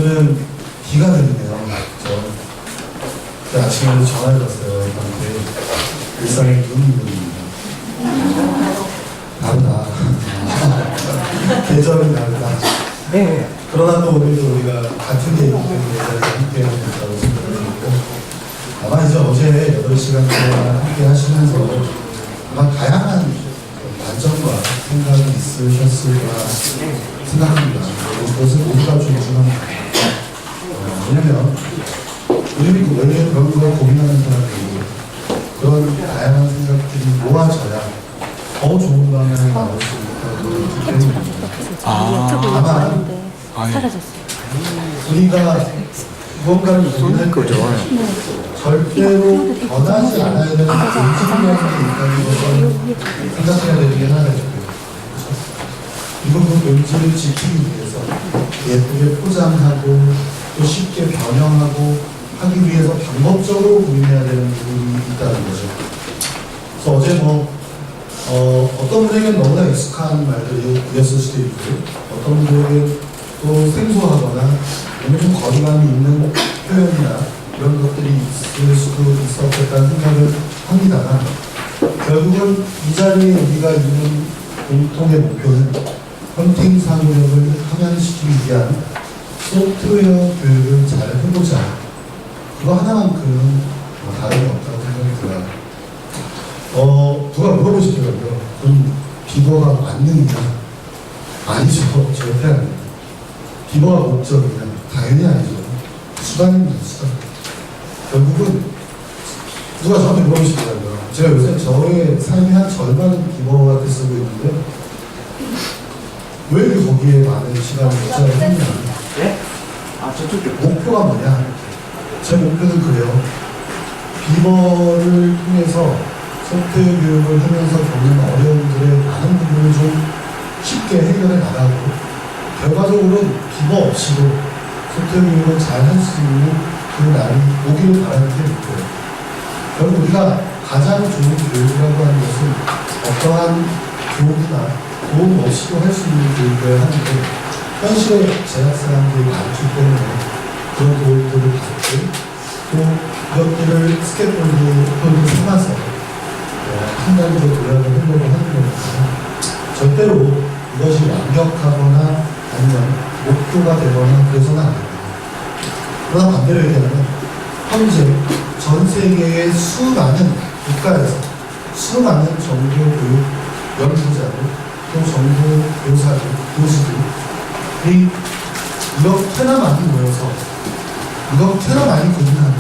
오늘은 비가 내리네요. 저 아침에 전화를 받았어요. 저한테 일상의 눈이 보입니다. 다르다. 계절이 다르다. 네. 그러나 또 오늘도 우리가 같은 데이기 때문에 함께 해야 된다고 생각을 했고, 아마 이제 어제 8시간 동안 함께 하시면서 아마 다양한 관점과 생각이 있으셨을 거라 생각합니다. 그것을 모두가 존중합니다. 왜냐면 우리는 원래 그런 걸 고민하는 사람들이 그런 다양한 생각들이 모아져야 더 좋은 방향을 나올 수 있다고 때문입니다. 아마 사라졌어요. 우리가 무언가를 고민할 때 절대로 변하지 않아야 되는 본질적인 게 있다는 것을 생각해야 되는 게 하나가 있고요. 이건 그 본질을 지키기 위해서 예쁘게 포장하고 또 쉽게 변형하고 하기 위해서 방법적으로 고민해야 되는 부분이 있다는 거죠. 그래서 어제 어떤 분에게는 너무나 익숙한 말들이었을 수도 있고, 어떤 분에게는 또 생소하거나 아니면 좀 거리감이 있는 표현이나 이런 것들이 있을 수도 있었겠다는 생각을 합니다만, 결국은 이 자리에 우리가 있는 공통의 목표는 헌팅 사고력을 함양시키기 위한 소프트웨어 교육을 잘 해보자. 그거 하나만큼 다름이 없다고 생각이 들어요. 누가 물어보시더라고요. 그럼 비버가 만능이냐? 아니죠. 절대 아닙니다. 비버가 목적이냐? 당연히 아니죠. 수단입니다. 수단. 결국은 누가 저한테 물어보시더라고요. 제가 요새 저의 삶의 한 절반은 비버한테 쓰고 있는데 왜 거기에 많은 시간을 투자를 했냐? 네? 아, 저쪽에. 목표가 뭐냐? 제 목표는 그래요. 비버를 통해서 소프트웨어 교육을 하면서 겪는 어려움들의 많은 부분을 좀 쉽게 해결해 나가고, 결과적으로는 비버 없이도 소프트웨어 교육을 잘 할 수 있는 그 날이 오기를 바라는 게 목표예요. 결국 우리가 가장 좋은 교육이라고 하는 것은 어떠한 교육이나 도움 없이도 할 수 있는 교육을 하는데, 현실의 제약사람들이 많기 때문에 그런 도움들을 받고, 또 그것들을 스케줄로 삼아서 한 가지로 도약을 하려고 하는 거거든요. 절대로 이것이 완벽하거나 아니면 목표가 되거나 그래서는 안 됩니다. 그러나 반대로 얘기하면 현재 전 세계의 수많은 국가에서 수많은 정보교육 연구자들, 또 정보교사들, 교수들이 이렇게나 많이 모여서 이렇게나 많이 고민하고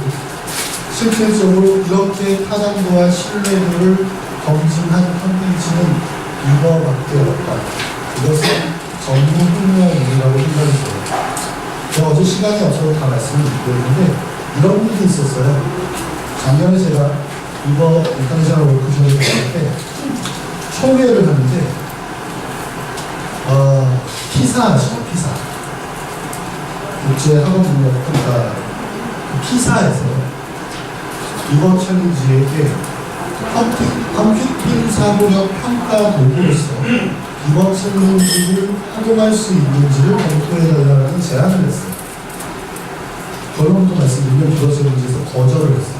실질적으로 이렇게 타당도와 신뢰도를 검증한 컨텐츠는 이거밖에 없다. 이것은 전부 훌륭한 일이라고 생각이 들어요. 제가 어제 시간이 없어서 다 말씀을 못 드렸는데 이런 일이 있었어요. 작년에 제가 이거 인터내셔널 워크숍을 할 때 총회를 하는데 피사 아시죠? 피사. 국제학업능력평가 피사에서 이번 챌린지에게 컴퓨팅 사고력 평가 도구로서 이번 챌린지를 활용할 수 있는지를 검토해달라는 제안을 했어요. 결론부터 말씀드리면 이번 챌린지에서 거절을 했어요.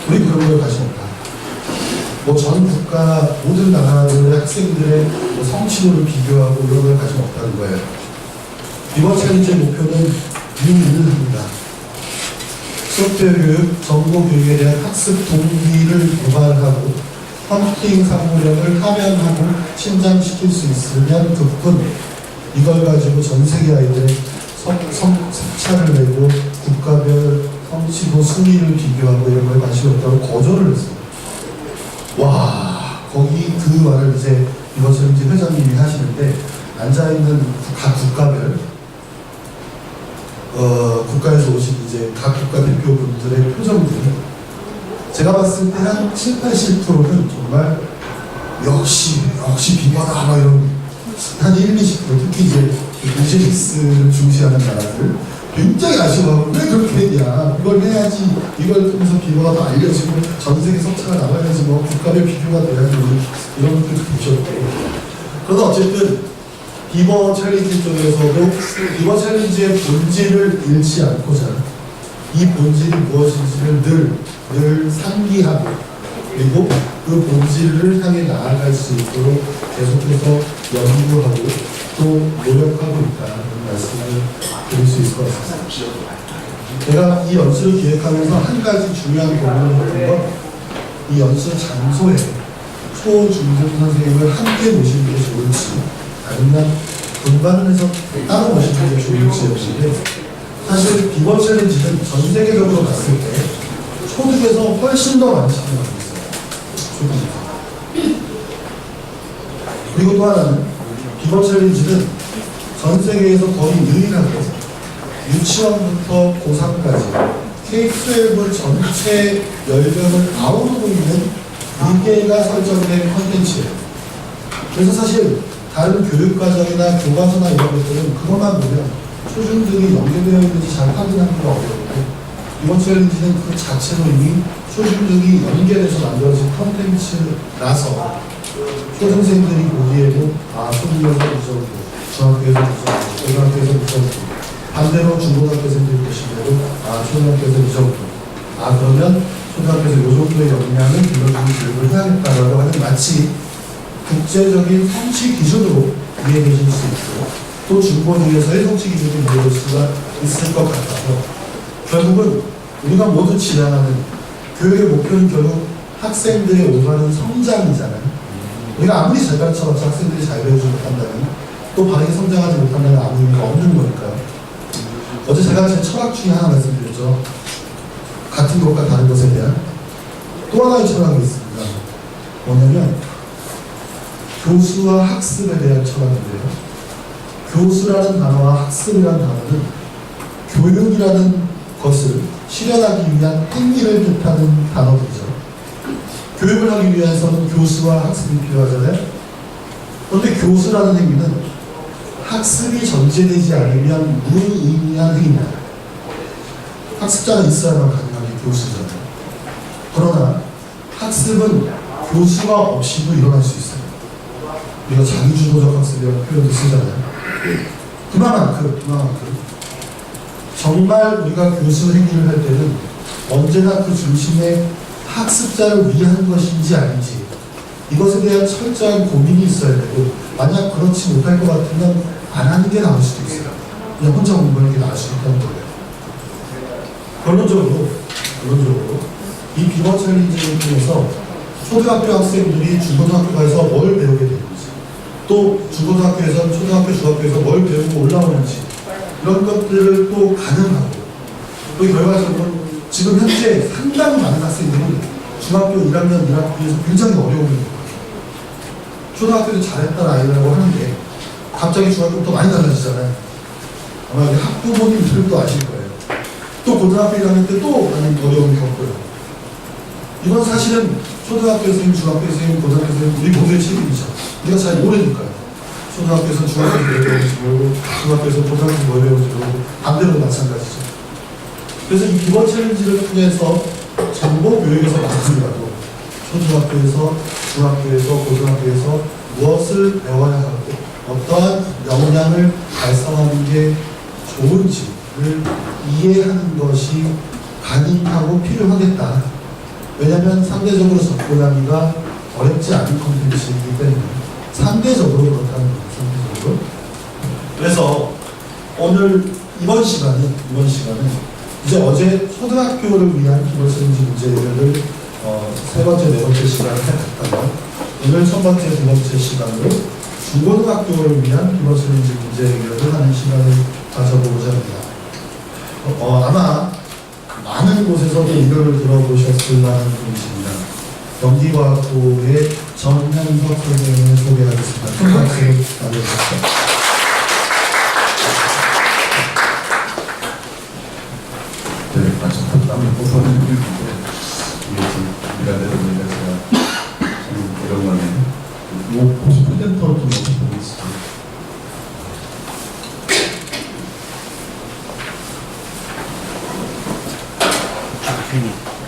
우리 그런 거에 관심 없다. 전 국가 모든 나라들의 학생들의 성취도를 비교하고 이런 거에 관심 없다는 거예요. 이번 챌린지의 목표는 유일합니다. 소프트웨어 교육, 정보 교육에 대한 학습 동기를 개발하고 컴퓨팅 사고력을 하면하고 신장시킬 수 있으면 그뿐. 이걸 가지고 전 세계 아이들의 성차를 내고 국가별 성취도 순위를 비교하고 이런 거에 관심이 없다고 거절을 했어요. 와, 거기 그 말을 이제 이것을 이제 회장님이 하시는데 앉아있는 각 국가별 국가에서 오신 이제 각 국가 대표분들의 표정들은 제가 봤을 때 한 70~80%는 정말 역시 비거다 막 이런, 한 1~20% 특히 이제 비즈니스를 중시하는 나라들 굉장히 아쉬워하고 왜 그렇게 했냐, 이걸 해야지, 이걸 통해서 비거가 더 알려지고 전 세계 석차가 나가야지, 국가별 비교가 돼야지, 이런 것들도 보셨고. 그러나 어쨌든 비버 챌린지 쪽에서도 비버 챌린지의 본질을 잃지 않고자 이 본질이 무엇인지를 늘 상기하고 그리고 그 본질을 향해 나아갈 수 있도록 계속해서 연구하고 또 노력하고 있다는 말씀을 드릴 수 있을 것 같습니다. 제가 이 연수를 기획하면서 한 가지 중요한 고민을 했던 건 이 연수 장소에 초, 중등 선생님을 함께 모시는 게 좋을지 아니면 분반을 해서 따로 모시는 게 좋을지였는데 사실 비버 챌린지는 전 세계적으로 봤을 때 초등에서 훨씬 더 많이 참여하고 있어요. 초등. 그리고 또 하나는 비버 챌린지는 전 세계에서 거의 유일하게 유치원부터 고3까지 K-12 전체 열병을 아우르고 있는 4개가 설정된 컨텐츠예요. 그래서 사실 다른 교육과정이나 교과서나 이런 것들은 그것만 보면 초중등이 연계되어 있는지 잘 확인하기가 어렵고 이번 챌린지는 그 자체로 이미 초중등이 연계돼서 만들어진 컨텐츠라서 초등생들이 보기에도 초등에서 무서우고 중학교에서 무서우고 고등학교에서 무서우고 반대로 중고등학교생들이 보시면도 초등학교에서 무서우고 그러면 초등학교에서 요 정도의 역량을 길러주는 교육을 해야겠다라고 하는 마치 국제적인 성취 기준으로 이해되실 수 있고 또 중고등에서의 성취 기준이 이해될 수가 있을 것 같아서 결국은 우리가 모두 지향하는 교육의 목표는 결국 학생들의 올바른 성장이잖아요. 우리가 아무리 잘 가르쳐봤자 학생들이 잘 배우지 못한다면 또 바르게 성장하지 못한다면 아무 의미가 없는 거니까요. 어제 제가 제 철학 중에 하나 말씀드렸죠. 같은 것과 다른 것에 대한 또 하나의 철학이 있습니다. 뭐냐면 교수와 학습에 대한 철학인데요. 교수라는 단어와 학습이라는 단어는 교육이라는 것을 실현하기 위한 행위를 뜻하는 단어들이죠. 교육을 하기 위해서는 교수와 학습이 필요하잖아요. 그런데 교수라는 행위는 학습이 전제되지 않으면 무의미한 행위입니다. 학습자가 있어야만 가능한 게 교수잖아요. 그러나 학습은 교수가 없이도 일어날 수 있어요. 우리가 자기주도적 학습이라는 표현도 쓰잖아요. 그만큼 정말 우리가 교수 행위를 할 때는 언제나 그 중심에 학습자를 위한 것인지 아닌지 이것에 대한 철저한 고민이 있어야 되고 만약 그렇지 못할 것 같으면 안 하는 게 나을 수도 있어요. 그냥 혼자 공부하는 게 나을 수도 있다는 거예요. 결론적으로 이 비버 챌린지를 통해서 초등학교 학생들이 중고등학교 가서 뭘 배우게 되는지 또 중고등학교에서 초등학교, 중학교에서 뭘 배우고 올라오는지 이런 것들을 또 가늠하고 또 결과적으로 지금 현재 상당히 많은 학생들이 중학교 1학년, 1학기에서 굉장히 어려움을 겪어요. 초등학교도 잘했다는 아이라고 하는데 갑자기 중학교부터 많이 달라지잖아요. 아마 학부모님들은 또 아실 거예요. 또 고등학교 1학년 때 또 많은 어려움을 겪고요. 이건 사실은 초등학교 선생님, 중학교 선생님, 고등학교 선생님 우리 모두의 책임이죠. 우리가 잘 모르니까요. 초등학교에서 중학교에서 뭘 배우는지 모르고 중학교에서 고등학교에서 뭘 배우는지 모르고 반대로 마찬가지죠. 그래서 이 비버 챌린지를 통해서 정보 교육에서 만큼이라도 초등학교에서 중학교에서 고등학교에서 무엇을 배워야 하고 어떠한 역량을 달성하는 게 좋은지를 이해하는 것이 가능하고 필요하겠다. 왜냐하면 상대적으로 접근하기가 어렵지 않은 콘텐츠이기 때문에 상대적으로 그렇다는 거예요. 상대적으로. 그래서 오늘 이번 시간은 이제 어제 초등학교를 위한 비버 챌린지 문제를 세 번째, 네 번째 시간을 해봤다면 오늘 첫 번째, 두 번째 시간으로 중고등학교를 위한 비버 챌린지 문제 해결을 하는 시간을 가져보고자 합니다. 아마 많은 곳에서도 이걸 들어보셨을 만한 분이십니다. 경기과학부의 정현석 선생님을 소개하겠습니다. 큰 박수로 맞아주십시오. 네, 마침 땀을 뽑아내는 일인데 이게 지금 준비가 되다 보니까 제가 오랜만에 혹시 프레젠터 좀 혹시 보고 있을까요?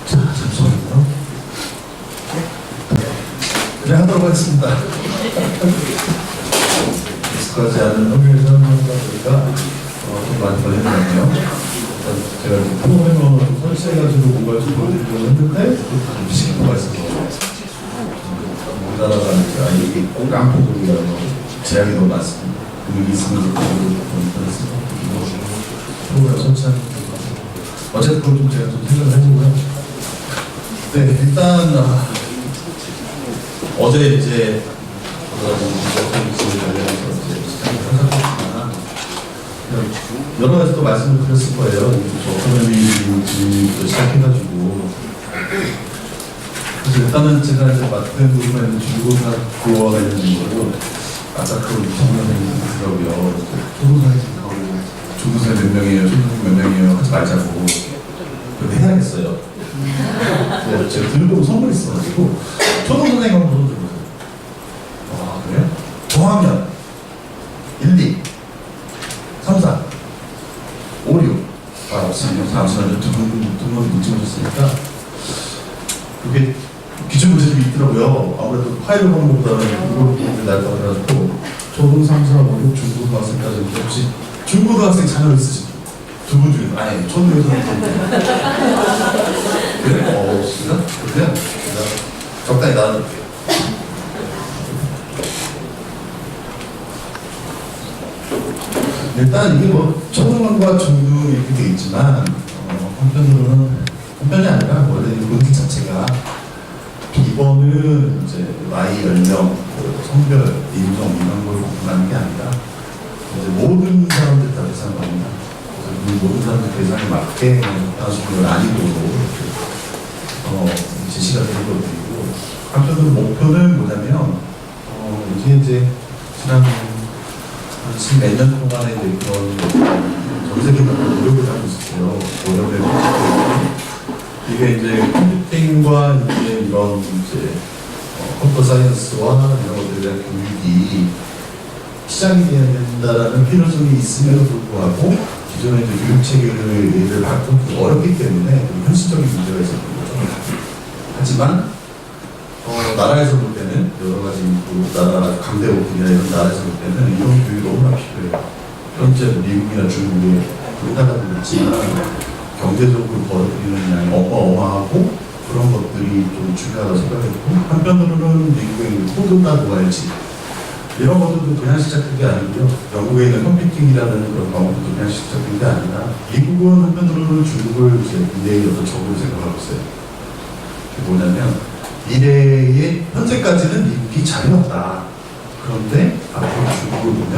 자, 잠시만요. 그래 하도록 하겠습니다. 익숙하지 않은 환경에서 하다 보니까 좀 많이 걸리네요. 제가 프로그램을 설치해가지고 뭔가 좀 보여드리려고 했는데 좀 시간이 있어서 우리나라가 이게 꼭 깡통들이라서 제약이 너무 많습니다. 그게 있으면서 프로그램 설치하는 게 어쨌든 그걸 좀 제가 좀 생각을 해보고요. 네, 일단 어제 이제 여러 가지 또 말씀을 드렸을 거예요. 오토노미부터 시작해가지고. 그래서 일단은 제가 이제 맡은 부분에 있는 중고등학교와 관련된 거로 아까 그 청년들이더라고요. 중고생 몇 명이에요, 초등생 몇 명이에요 하지 말자고. 그렇게 해야겠어요. 제가 들고 선물 있어가지고 초등선생님 한번 물어보세요. 아 그래요? 고학년 1, 2, 3, 4, 5, 6 없으면 잠시만요. 두분 문침하셨으니까 그게 기출 문제들이 있더라고요. 아무래도 파일을 보는 것보다는 이걸 보는 게 나을 것 같아가지고 초등 3, 4, 5, 6 중고등학생까지 혹시 중고등학생 자녀 있으신 두 분 중에 아니 초등에서는 그래? 진짜? 그래요? 적당히 나눠줄게요. 일단 이게 뭐 초등학과 중등 이렇게 돼 있지만 한편이 아니라 원래 이 문제 자체가 비번은 이제 나이, 연령, 성별, 인종 이런 걸 구분하는 게 아니라 이제 모든 사람들 다 대상합니다. 그래서 모든 사람들 대상에 맞게 나눠주는 건 아니고 제시가 되는 것들이고 한편으로 목표는 뭐냐면 이제 지난 한 10몇 년 동안에 이제 그런 전 세계적으로 노력을 하고 있었어요. 노력을 이게 이제 컴퓨팅과 이제 이런 이제 컴퓨터 사이언스와 이런 것들에 대한 교육이 시작이 돼야 된다라는 필요성이 있음에도 불구하고 기존의 이제 교육 체계를 바꾸기 어렵기 때문에 현실적인 문제가 있었던 거죠. 하지만 나라에서 볼 때는 여러 가지 나라 강대국이나 이런 나라에서 볼 때는 이런 교육이 너무나 필요해요. 현재 미국이나 중국에 우리나라도 그렇지만 경제적으로 벌어들이는 양이 어마어마하고 그런 것들이 좀 중요하다고 생각했고 한편으로는 미국의 코드나 노알지 이런 것들도 그냥 시작된 게 아니고요. 영국에 있는 컴퓨팅이라는 그런 방법도 그냥 시작된 게 아니라 미국은 한편으로는 중국을 이제 미래의 어떤 적으로 생각하고 있어요. 그게 뭐냐면 미래의 현재까지는 미국이 잘해왔다. 그런데 앞으로 중국을 보면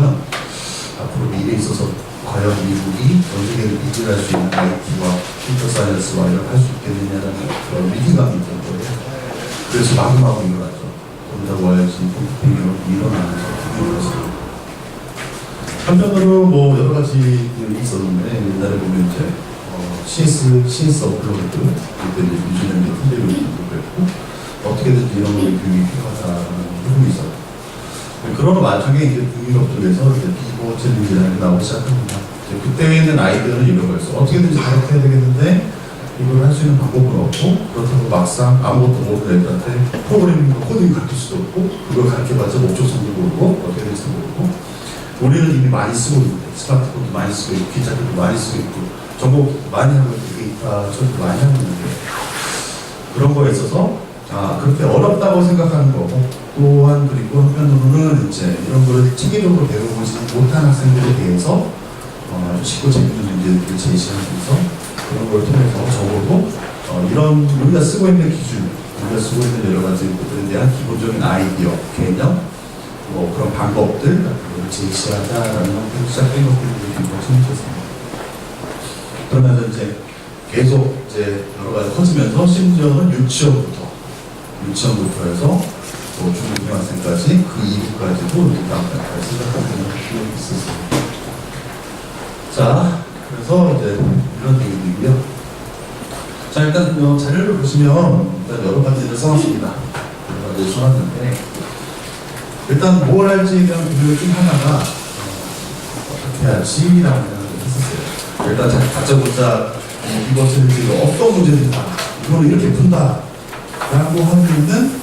앞으로 미래에 있어서 과연 미국이 전 세계를 이끌할 수 있는 IT와 컴퓨터 사이언스와 이런 할 수 있겠느냐는 그런 위기감이 있던 거예요. 그래서 마구마구 일어났죠. 거기다 와야지 컴퓨팅이 일어나면서 그게 일어났어요. 한편으로 뭐 여러 가지 일이 있었는데 옛날에 보면 이제 CS 업로드 그때 이제 유진의 팀대로 했고 어떻게든지 이런 거에 교육이 필요하다는 부분이 있었고 그런 와중에 이제 북유럽 쪽에서 이제 비보 챌린지라는 게 나오기 시작합니다. 그때는 아이들은 이런 거였어. 어떻게든지 다이어트 해야 되겠는데 이걸 할 수 있는 방법은 없고 그렇다고 막상 아무것도 모르는 애들한테 프로그래밍과 코딩 가르칠 수도 없고 그걸 가르쳐봤자 목적성도 모르고 어떻게 될지도 모르고 우리는 이미 많이 쓰고 있는데 스마트폰도 많이 쓰고 있고 기타들도 많이 쓰고 있고 정보 많이 하고 있고 데이터 처리도 많이 하고 있는데 그런 거에 있어서 그렇게 어렵다고 생각하는 거고 또한 그리고 한편으로는 이제 이런 거를 체계적으로 배워보지 못한 학생들에 대해서 아주 쉽고 재밌는 문제들을 제시하면서 그런 걸 통해서 적어도 이런 우리가 쓰고 있는 기준, 우리가 쓰고 있는 여러 가지 것들에 대한 기본적인 아이디어, 개념, 뭐 그런 방법들 같은 걸 제시하자라는 형태로 시작된 것들이 굉장히 재밌었습니다. 그러면서 이제 계속 이제 여러 가지 커지면서 심지어는 유치원부터 해서 중고등학생까지 그 이후까지도 남편까지 생각하는 기억이 있었습니다. 자, 그래서 이제 이런 얘기이고요. 자, 일단 자료를 보시면 일단 여러 가지를 써놨습니다. 여러 가지를 써놨는데 일단 뭘 할지에 대한 비교를 좀 하다가 어떻게 할지라고 생각을 했었어요. 일단 다짜고짜 이번 챌린지가 어떤 문제들이다. 이거는 이렇게 푼다. 라고 하면은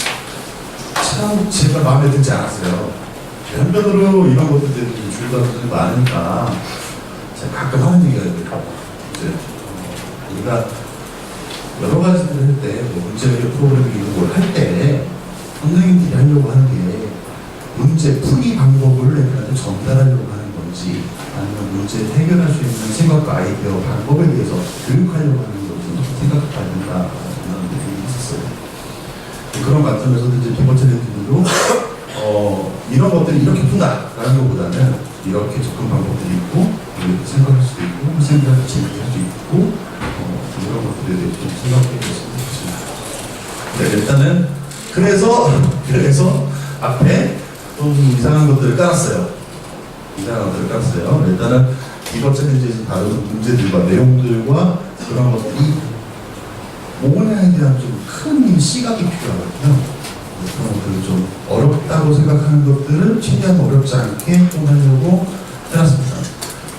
참 제가 마음에 들지 않았어요. 한편으로 이런 것들이 주의가 굉장히 많으니까 제가 가끔 하는 얘기가 있어요. 이제 우리가 여러 가지들을 할 때, 뭐 문제를 프로그래밍 이런 걸 할 때 선생님들이 하려고 하는 게 문제 풀이 방법을 애들한테 전달하려고 하는 건지 아니면 문제 해결할 수 있는 생각과 아이디어 방법에 대해서 교육하려고 하는 건지 생각해야 된다는 느낌이 있었어요. 그런 관점에서도 이제 비번 챌린지들도 이런 것들이 이렇게 푼다라는 것보다는 이렇게 접근 방법들이 있고 이렇게 생각할 수도 있고 생각을 재밌게 할 수 있고 이런 것들에 대해서 좀 생각해 보셨으면 좋겠습니다. 네, 일단은 그래서 앞에 좀 이상한 것들을 깔았어요. 일단은 이번 챌린지에서 다루는 문제들과 내용들과 그런 것들이 모근에 대한 좀 큰 시각이 필요하거든요. 그런 것들을 좀 어렵다고 생각하는 것들을 최대한 어렵지 않게 좀 하려고 해놨습니다.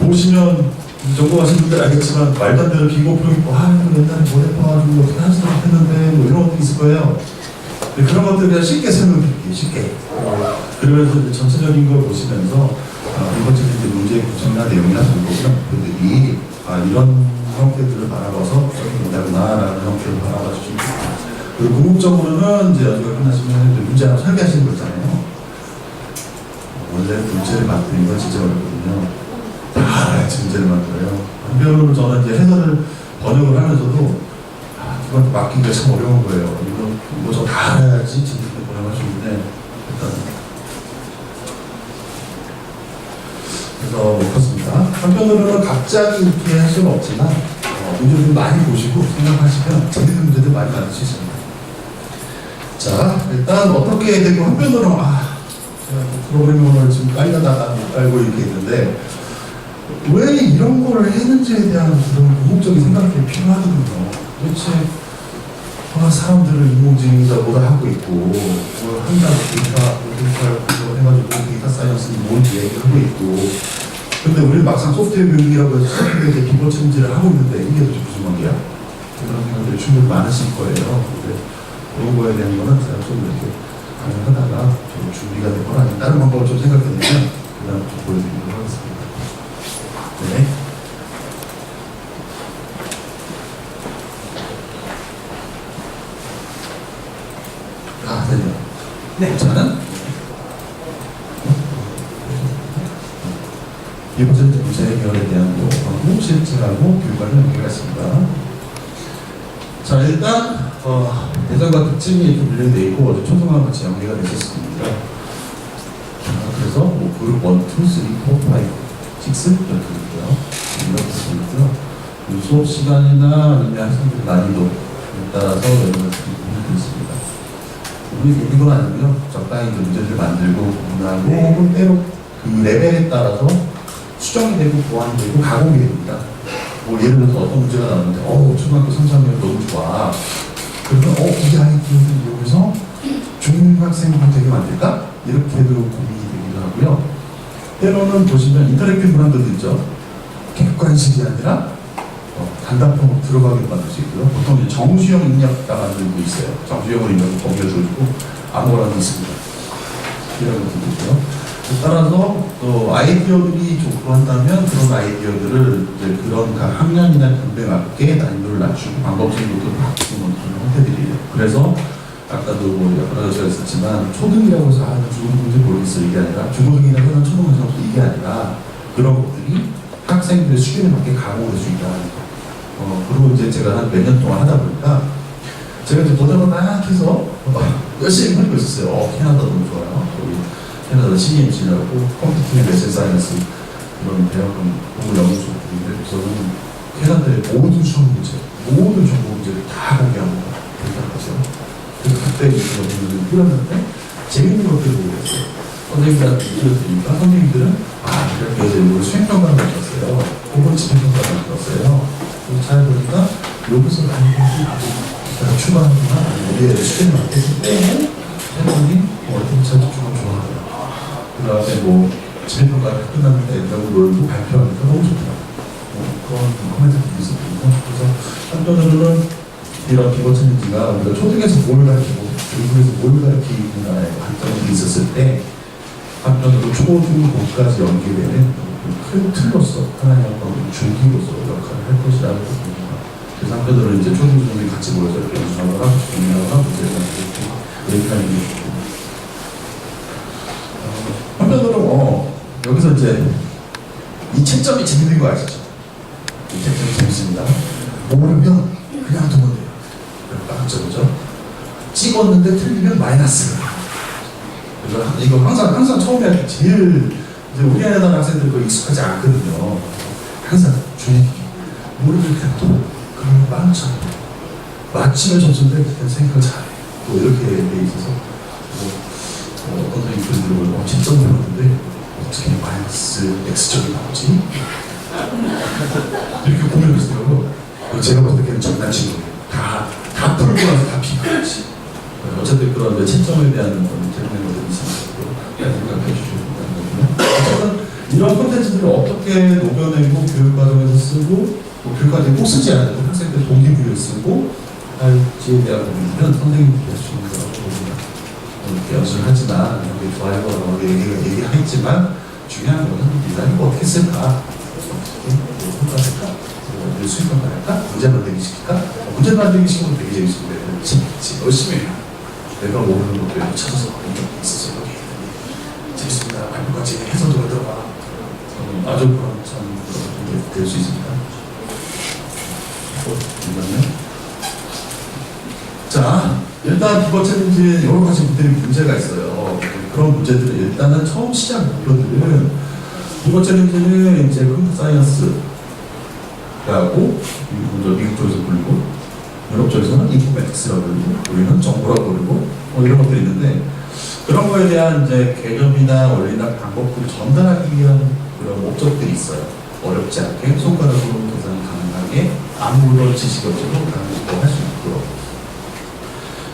보시면 전공하신 분들 알겠지만 말도 안 되는 비고프로 있고 옛날에 뭐 해봐가지고 어떻게 하지 못했는데 뭐 이런 것도 있을 거예요. 그런 것들을 그냥 쉽게 설명드릴게요. 쉽게. 그러면서 이제 전체적인 걸 보시면서 이번 챌린지 문제의 구성이나 내용이나 방법이나 목표들이 이런 형태들을 바라봐서 된다구나라는 형태를 바라봐 주시면 됩니다. 그리고 궁극적으로는 이제 여기가 끝나시면 문제 하나 설계하시는 거 있잖아요. 원래 문제를 만드는 건 진짜 어렵거든요. 다 알아야지 문제를 만들어요. 한편으로 저는 이제 해설을 번역을 하면서도 이건 맡기기가 참 어려운 거예요. 이거 저 다 알아야지 진짜 번역할 수 있는데 일단 그래서 못 컸습니다. 한편으로는 갑자기 이렇게 할 수는 없지만 문제들 많이 보시고 생각하시면 재밌는 문제들 많이 만들 수 있습니다. 자, 일단 어떻게 되고 한편으로 제가 프로그래밍을 지금 깔려다가 못 깔고 이렇게 있는데 왜 이런 거를 했는지에 대한 그런 궁극적인 생각이 필요하거든요. 도대체 사람들을 인공지능이다 뭐다 하고 있고 뭘 한다고 데이터 해가지고 데이터 사이언스는 뭔지 얘기하고 있고 근데 우리는 막상 소프트웨어 교육이라고 해서 소프트웨어에 기본 챌린지를 하고 있는데 이게 도대체 무슨 말이야? 그런 생각들이 충분히 많으실 거예요. 근데 그런 거에 대한 거는 제가 좀 이렇게 가능하다가 좀 준비가 될 건 아닌 다른 방법을 좀 생각해보면 그 다음 좀 보여드리도록 하겠습니다. 네. 됐네요. 네. 저는 이번 문제 해결에 대한 노하우, 실증하고 교육을 연결했습니다. 자, 일단 대상과 특징이 이렇게 분류되어 있고 어제 초등학교 같이 연계가 됐었습니다. 그래서 그룹 1, 2, 3, 4, 5, 6 이렇게 있고요. 이렇게 있고요. 수업 시간이나 아니면 학생들 난이도에 따라서 여러 가지 부분이 있습니다. 우리 있는 건 아니고요. 적당히 문제를 만들고 구분하고 혹은 때로 그 레벨에 따라서 수정이 되고 보완이 되고 가공이 됩니다. 뭐 예를 들어서 어떤 문제가 나오는데 초등학교 3, 4학년 너무 좋아. 그러면 이 아이디어를 이용해서 중학생분 되게 만들까? 이렇게도 고민이 되기도 하고요. 때로는 보시면 인터랙티브 브랜드도 있죠. 객관식이 아니라 단답형으로 들어가게 만들 수 있고요. 보통 이제 정수형 입력가 만들고 있어요. 정수형으로 입력을 넘겨주고 아무거나 있습니다. 이런 것들도 있고요. 따라서 또 아이디어들이 좋고 한다면 그런 아이디어들을 이제 그런 각 학년이나 급에 맞게 난이도를 낮추고 방법적인 것들을 바꾸는 그런 형태들이에요. 그래서 아까도 여러 가지가 있었지만 초등이라고 해서 중고등인지 모르겠어요. 이게 아니라 중고등이라고 하는 초등학생 이게 아니라 그런 것들이 학생들의 수준에 맞게 가공될 수 있다. 그리고 이제 제가 한 몇 년 동안 하다 보니까 제가 이제 도전을 막 해서 열심히 하고 있었어요. 캐나다 너무 좋아요. 우리 캐나다 CMC라고 컴퓨터 메시지 사이언스 그런 대학원 공부 연구소들인데 저는 캐나다의 모든 수학 문제, 모든 정보 문제를 다 공개합니다. 그래서 그때 이제 뿌렸는데 재밌는 것들을 보고 있어요. 선생님들한테 뿌려드리니까 선생님들은 이렇게 이제 이걸 수행평가를 만들었어요. 혹은 집행평가를 만들었어요. 잘 보니까 여기서 아이들이 출발하거나 우리의 수준을 맞겠을 때 해보니 어떤 자주 좀 좋아하더라고요. 그 다음에 뭐 집행평가가 끝났는데 애들하고 놀고 발표하니까 너무 좋더라고요. 그런 코멘트들이 있었거든요. 그래서 한편으로는 이런 기본 챌린지가 우리가 초등에서 뭘 가르치고 중국에서 뭘 가르치느냐의 관점이 있었을 때 한편으로 초중고까지 연계되는 큰 틀로서 하나의 어떤 줄기로서 역할을 할 것이라고 봅니다. 그래서 한편으로 이제 초중고들이 같이 모여서 이렇게 연습을 하고 공연을 하고 이렇게 하는 게 있고, 한편으로 여기서 이제 이 채점이 재밌는 거 아시죠? 이 채점이 재밌습니다. 모르면 그냥 두면 돼요. 맞죠, 그죠? 찍었는데 틀리면 마이너스. 그래서 이거 항상 처음에 할 때 제일 이제 우리 애들 학생들 거 익숙하지 않거든요. 항상 주의 모르면 그냥 또 그러면 빵쳐. 맞히면 점수인데 그냥 생각을 잘해. 또 이렇게 돼 있어서 어떤 선생님들이 들어보고 10점 들었는데 어떻게 마이너스 X점이 나오지? 이렇게 고민했어요. 제가 봤을 때 그냥 장난친 거예요. 다 풀고 나서 다 비교하지. 어쨌든 그런 채점에 대한 재밌는 것들이 있으니까 생각해 주셔야 된다는 거고요. 어쨌든 이런 콘텐츠들을 어떻게 녹여내고 교육과정에서 쓰고 교육과정에 꼭 쓰지 않아도 학생들 동기부여를 쓰고 할지에 대한 고민은 선생님들이 할 수 있는 거라고 봅니다. 이렇게 연습을 하지만 여기 좋아요라고 얘기하겠지만 중요한 거는 네가 이거 어떻게 쓸까? 어떻게 평가할까? 수익 평가할까? 문제 만들기 시킬까? 문제 만들기 시키면 되게 재밌습니다. 열심히 해요. 내가 모르는 것도 이렇게 찾아서 있어서 여기 재밌습니다. 발표까지 해서 들어가. 아주 참 될 수 있습니다. 자, 일단 비버 챌린지에 여러 가지 문제가 있어요. 그런 문제들은 일단은 처음 시작 목표들은 비버 챌린지는 이제 컴퓨터 사이언스라고 미국 쪽에서 불리고 유럽 쪽에서는 인포메틱스라고 부르고 우리는 정보라고 부르고 이런 것들이 있는데 그런 거에 대한 이제 개념이나 원리나 방법들을 전달하기 위한 그런 목적들이 있어요. 어렵지 않게 손가락으로 계산이 가능하게 아무런 지식이 없어도 가능하게 할 수 있도록.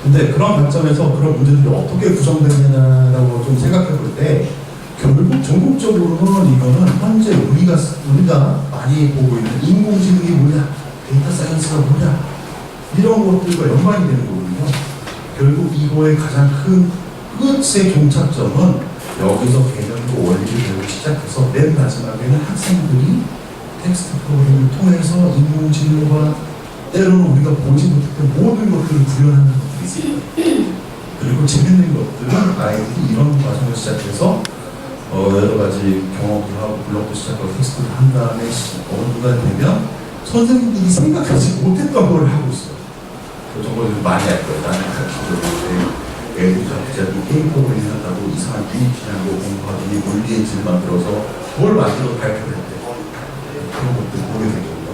근데 그런 관점에서 그런 문제들이 어떻게 구성되느냐라고 좀 생각해 볼 때 결국 전국적으로는 이거는 현재 우리가 많이 보고 있는 인공지능이 뭐냐, 데이터 사이언스가 뭐냐 이런 것들과 연관이 되는 거거든요. 결국 이거의 가장 큰 끝의 종착점은 여기서 개념과 원리를 배우기 시작해서 맨 마지막에는 학생들이 텍스트 프로그램을 통해서 인공지능과 때로는 우리가 보지 못했던 모든 것들을 구현하는 것들이 있습니다. 그리고 재밌는 것들은 아이들이 이런 과정을 시작해서 여러 가지 경험도 하고 블록도 시작하고 텍스트를 한 다음에 어느 순간 되면 선생님들이 생각하지 못했던 걸 하고 있어요. 정말 많이 할 거예요. 나는 가르치고 애들이 갑자기 게임 프로그램을 한다고 이상한 유니티하고 공부하더니 물리의 질을 만들어서 뭘 만들어 발표를 했대. 그런 것들 보게 되거든요.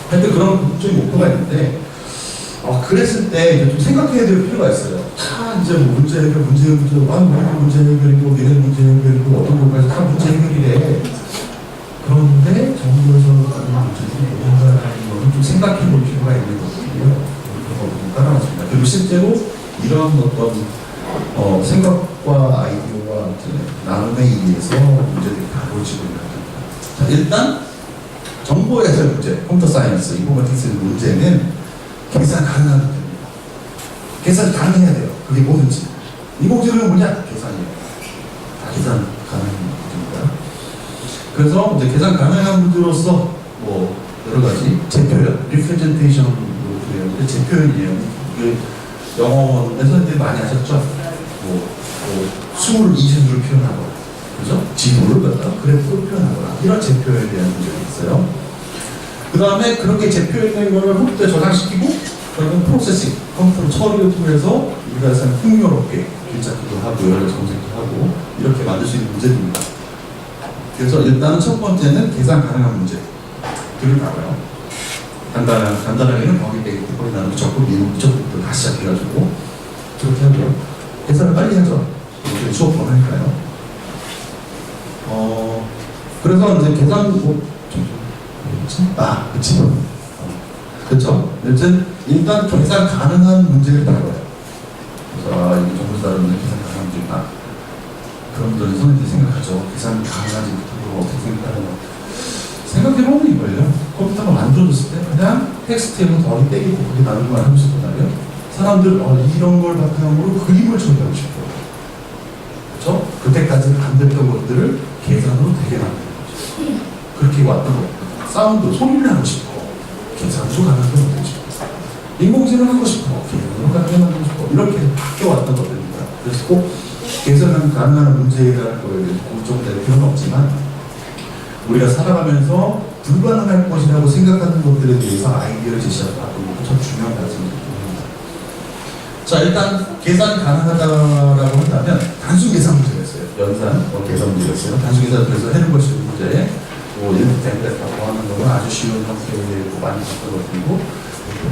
하여튼 그런 국적인 목표가 있는데 그랬을 때 이제 좀 생각해야 될 필요가 있어요. 다 이제 뭐 문제 해결, 문제 해결이고 얘네 문제 해결이고 어떤 것까지 다 문제 해결이래. 그런데 정부에서 가는 문제들이 뭔가라는 거는 좀 생각해 볼 필요가 있는 것들이에요. 그런 것도 좀 따라왔습니다. 그리고 실제로 이런 어떤 생각과 아이디어와 나눔에 의해서 문제들이 다루어지고 있는 겁니다. 자, 일단 정보에서의 문제, 컴퓨터 사이언스, 인포메틱스의 문제는 계산 가능한 문제입니다. 계산이 가능해야 돼요. 그게 뭐든지. 인공지능은 뭐냐? 계산이에요. 다 계산 가능한 문제입니다. 그래서 이제 계산 가능한 문제로서 뭐 여러 가지 제표현, 리프레젠테이션으로 되는데 제표현이에요. 영어에서 이제 많이 하셨죠? 수를 이진수를 표현하거나, 그죠? 지도를 갖다가 그래프로 표현하거나, 이런 제표에 대한 문제가 있어요. 그 다음에 그렇게 제표된 거를 컴퓨터에 저장시키고, 그러면 프로세싱, 컴퓨터 처리를 통해서 우리가 풍요롭게 길찾기도 하고, 여러 가지 검색도 하고, 이렇게 만들 수 있는 문제입니다. 그래서 일단은 첫 번째는 계산 가능한 문제들을 나와요. 간단하게는 거기 빼기, 거기 나누기, 적고, 미분, 이쪽부터 다시 시작해가지고, 그렇게 하고요. 계산을 빨리 하죠. 이렇게 수업 더 하니까요. 그래서 이제 계산, 그치. 그쵸? 일단 계산 가능한 문제를 다뤄요. 그래서, 이게 정부 다루는 계산 가능한 문제가. 그런 분들은 선생님들이 생각하죠. 계산 가능한지부터 어떻게 생각하는 생각해보면 이거예요. 컴퓨터가 만들어졌을 때 그냥 텍스트에는 더하기 빼기 곱하기 나누기만 하고 싶단 말이에요. 사람들 이런 걸 바탕으로 그림을 처리하고 싶어요. 그렇죠? 그때까지는 안 됐던 것들을 계산으로 되게 만드는 거죠. 그렇게 왔던 거. 사운드, 소리를 하고 싶어. 계산으로 가능하게 만들고 싶어. 인공지능 하고 싶어. 계산으로 가능하게 만들고 싶어. 이렇게 바뀌어왔던 것들입니다. 그래서 꼭 계산 가능한 문제라는 거에 대해서 걱정될 필요는 없지만 우리가 살아가면서 불가능할 것이라고 생각하는 것들에 대해서 아이디어를 제시하는 것도 참 중요한 말씀입니다. 자, 일단 계산 가능하다라고 한다면 단순 계산 문제가 있어요. 연산 계산 문제가 있어요. 단순 계산 그래서 해는 것이 문제, 뭐 1%까지 다 더하는 거는 아주 쉬운 형태로 많이 바꾼 것이고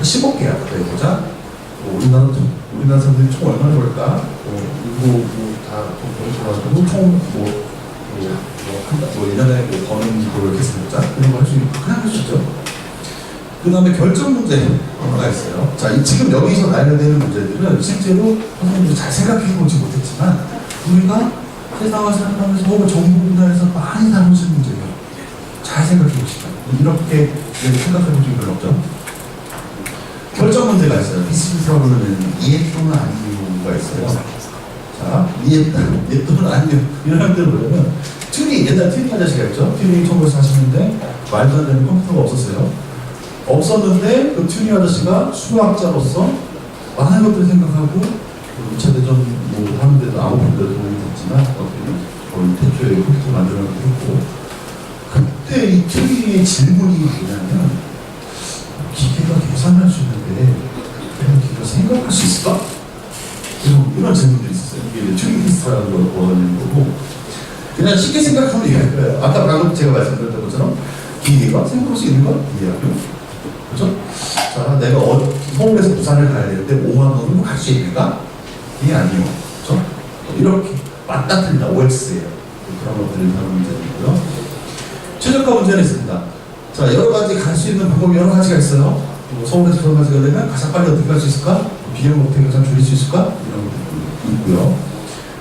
15개야. 해보자. 우리나라 사람들이 총 얼마나 벌까? 이거 다돈 벌어가지고 총 1년에 버는 거를 계산해보자. 그런 거 할 수 있고 그냥 할 수 있죠. 그 다음에 결정 문제가 있어요. 자, 지금 여기서 나열되는 문제들은 실제로 선생님도 잘 생각해보지 못했지만 우리가 세상을 살아가면서 혹은 정부 분야에서 많이 다루는 문제예요. 잘 생각해보시죠. 이렇게 생각해본 적이 별로 없죠. 결정 문제가 있어요. 디스피트 프로블럼은 이해 또는 아니가 있어요. 자, 이해 또는 아니요. 이런 형태로 보려면 옛날 튜닝 아저씨가 있죠. 튜닝이 1940년대 말도 안 되는 컴퓨터가 없었는데 그 튜닝 아저씨가 수학자로서 많은 것들을 생각하고 2차 대전 하는데도 아무것도 도움이 됐지만 거의 태초에 컴퓨터 만드는 것도 했고 그때 이 튜닝의 질문이 뭐냐면 기계가 계산할 수 있는데 기계가 생각할 수 있을까? 이런 질문들이 있었어요. 이게 튜링 테스트라는 걸 보는 거고 그냥 쉽게 생각하면 이해할 거예요. 아까 방금 제가 말씀드렸던 것처럼 기계가 생각할 수 있는 건 이해하고요. 그렇죠? 자, 내가 서울에서 부산을 가야 되는데 5만 원으로 갈 수 있는가? 이게 아니요. 그렇죠? 이렇게 맞다 틀리다 OX예요. 그런 것들이 다른 문제이고요. 최저가 문제는 있습니다. 자, 여러 가지 갈 수 있는 방법이 여러 가지가 있어요. 서울에서 부산 가지가 되면 가장 빨리 어떻게 갈 수 있을까? 비용 어떻게 가장 줄일 수 있을까? 이런 것들이 있고요.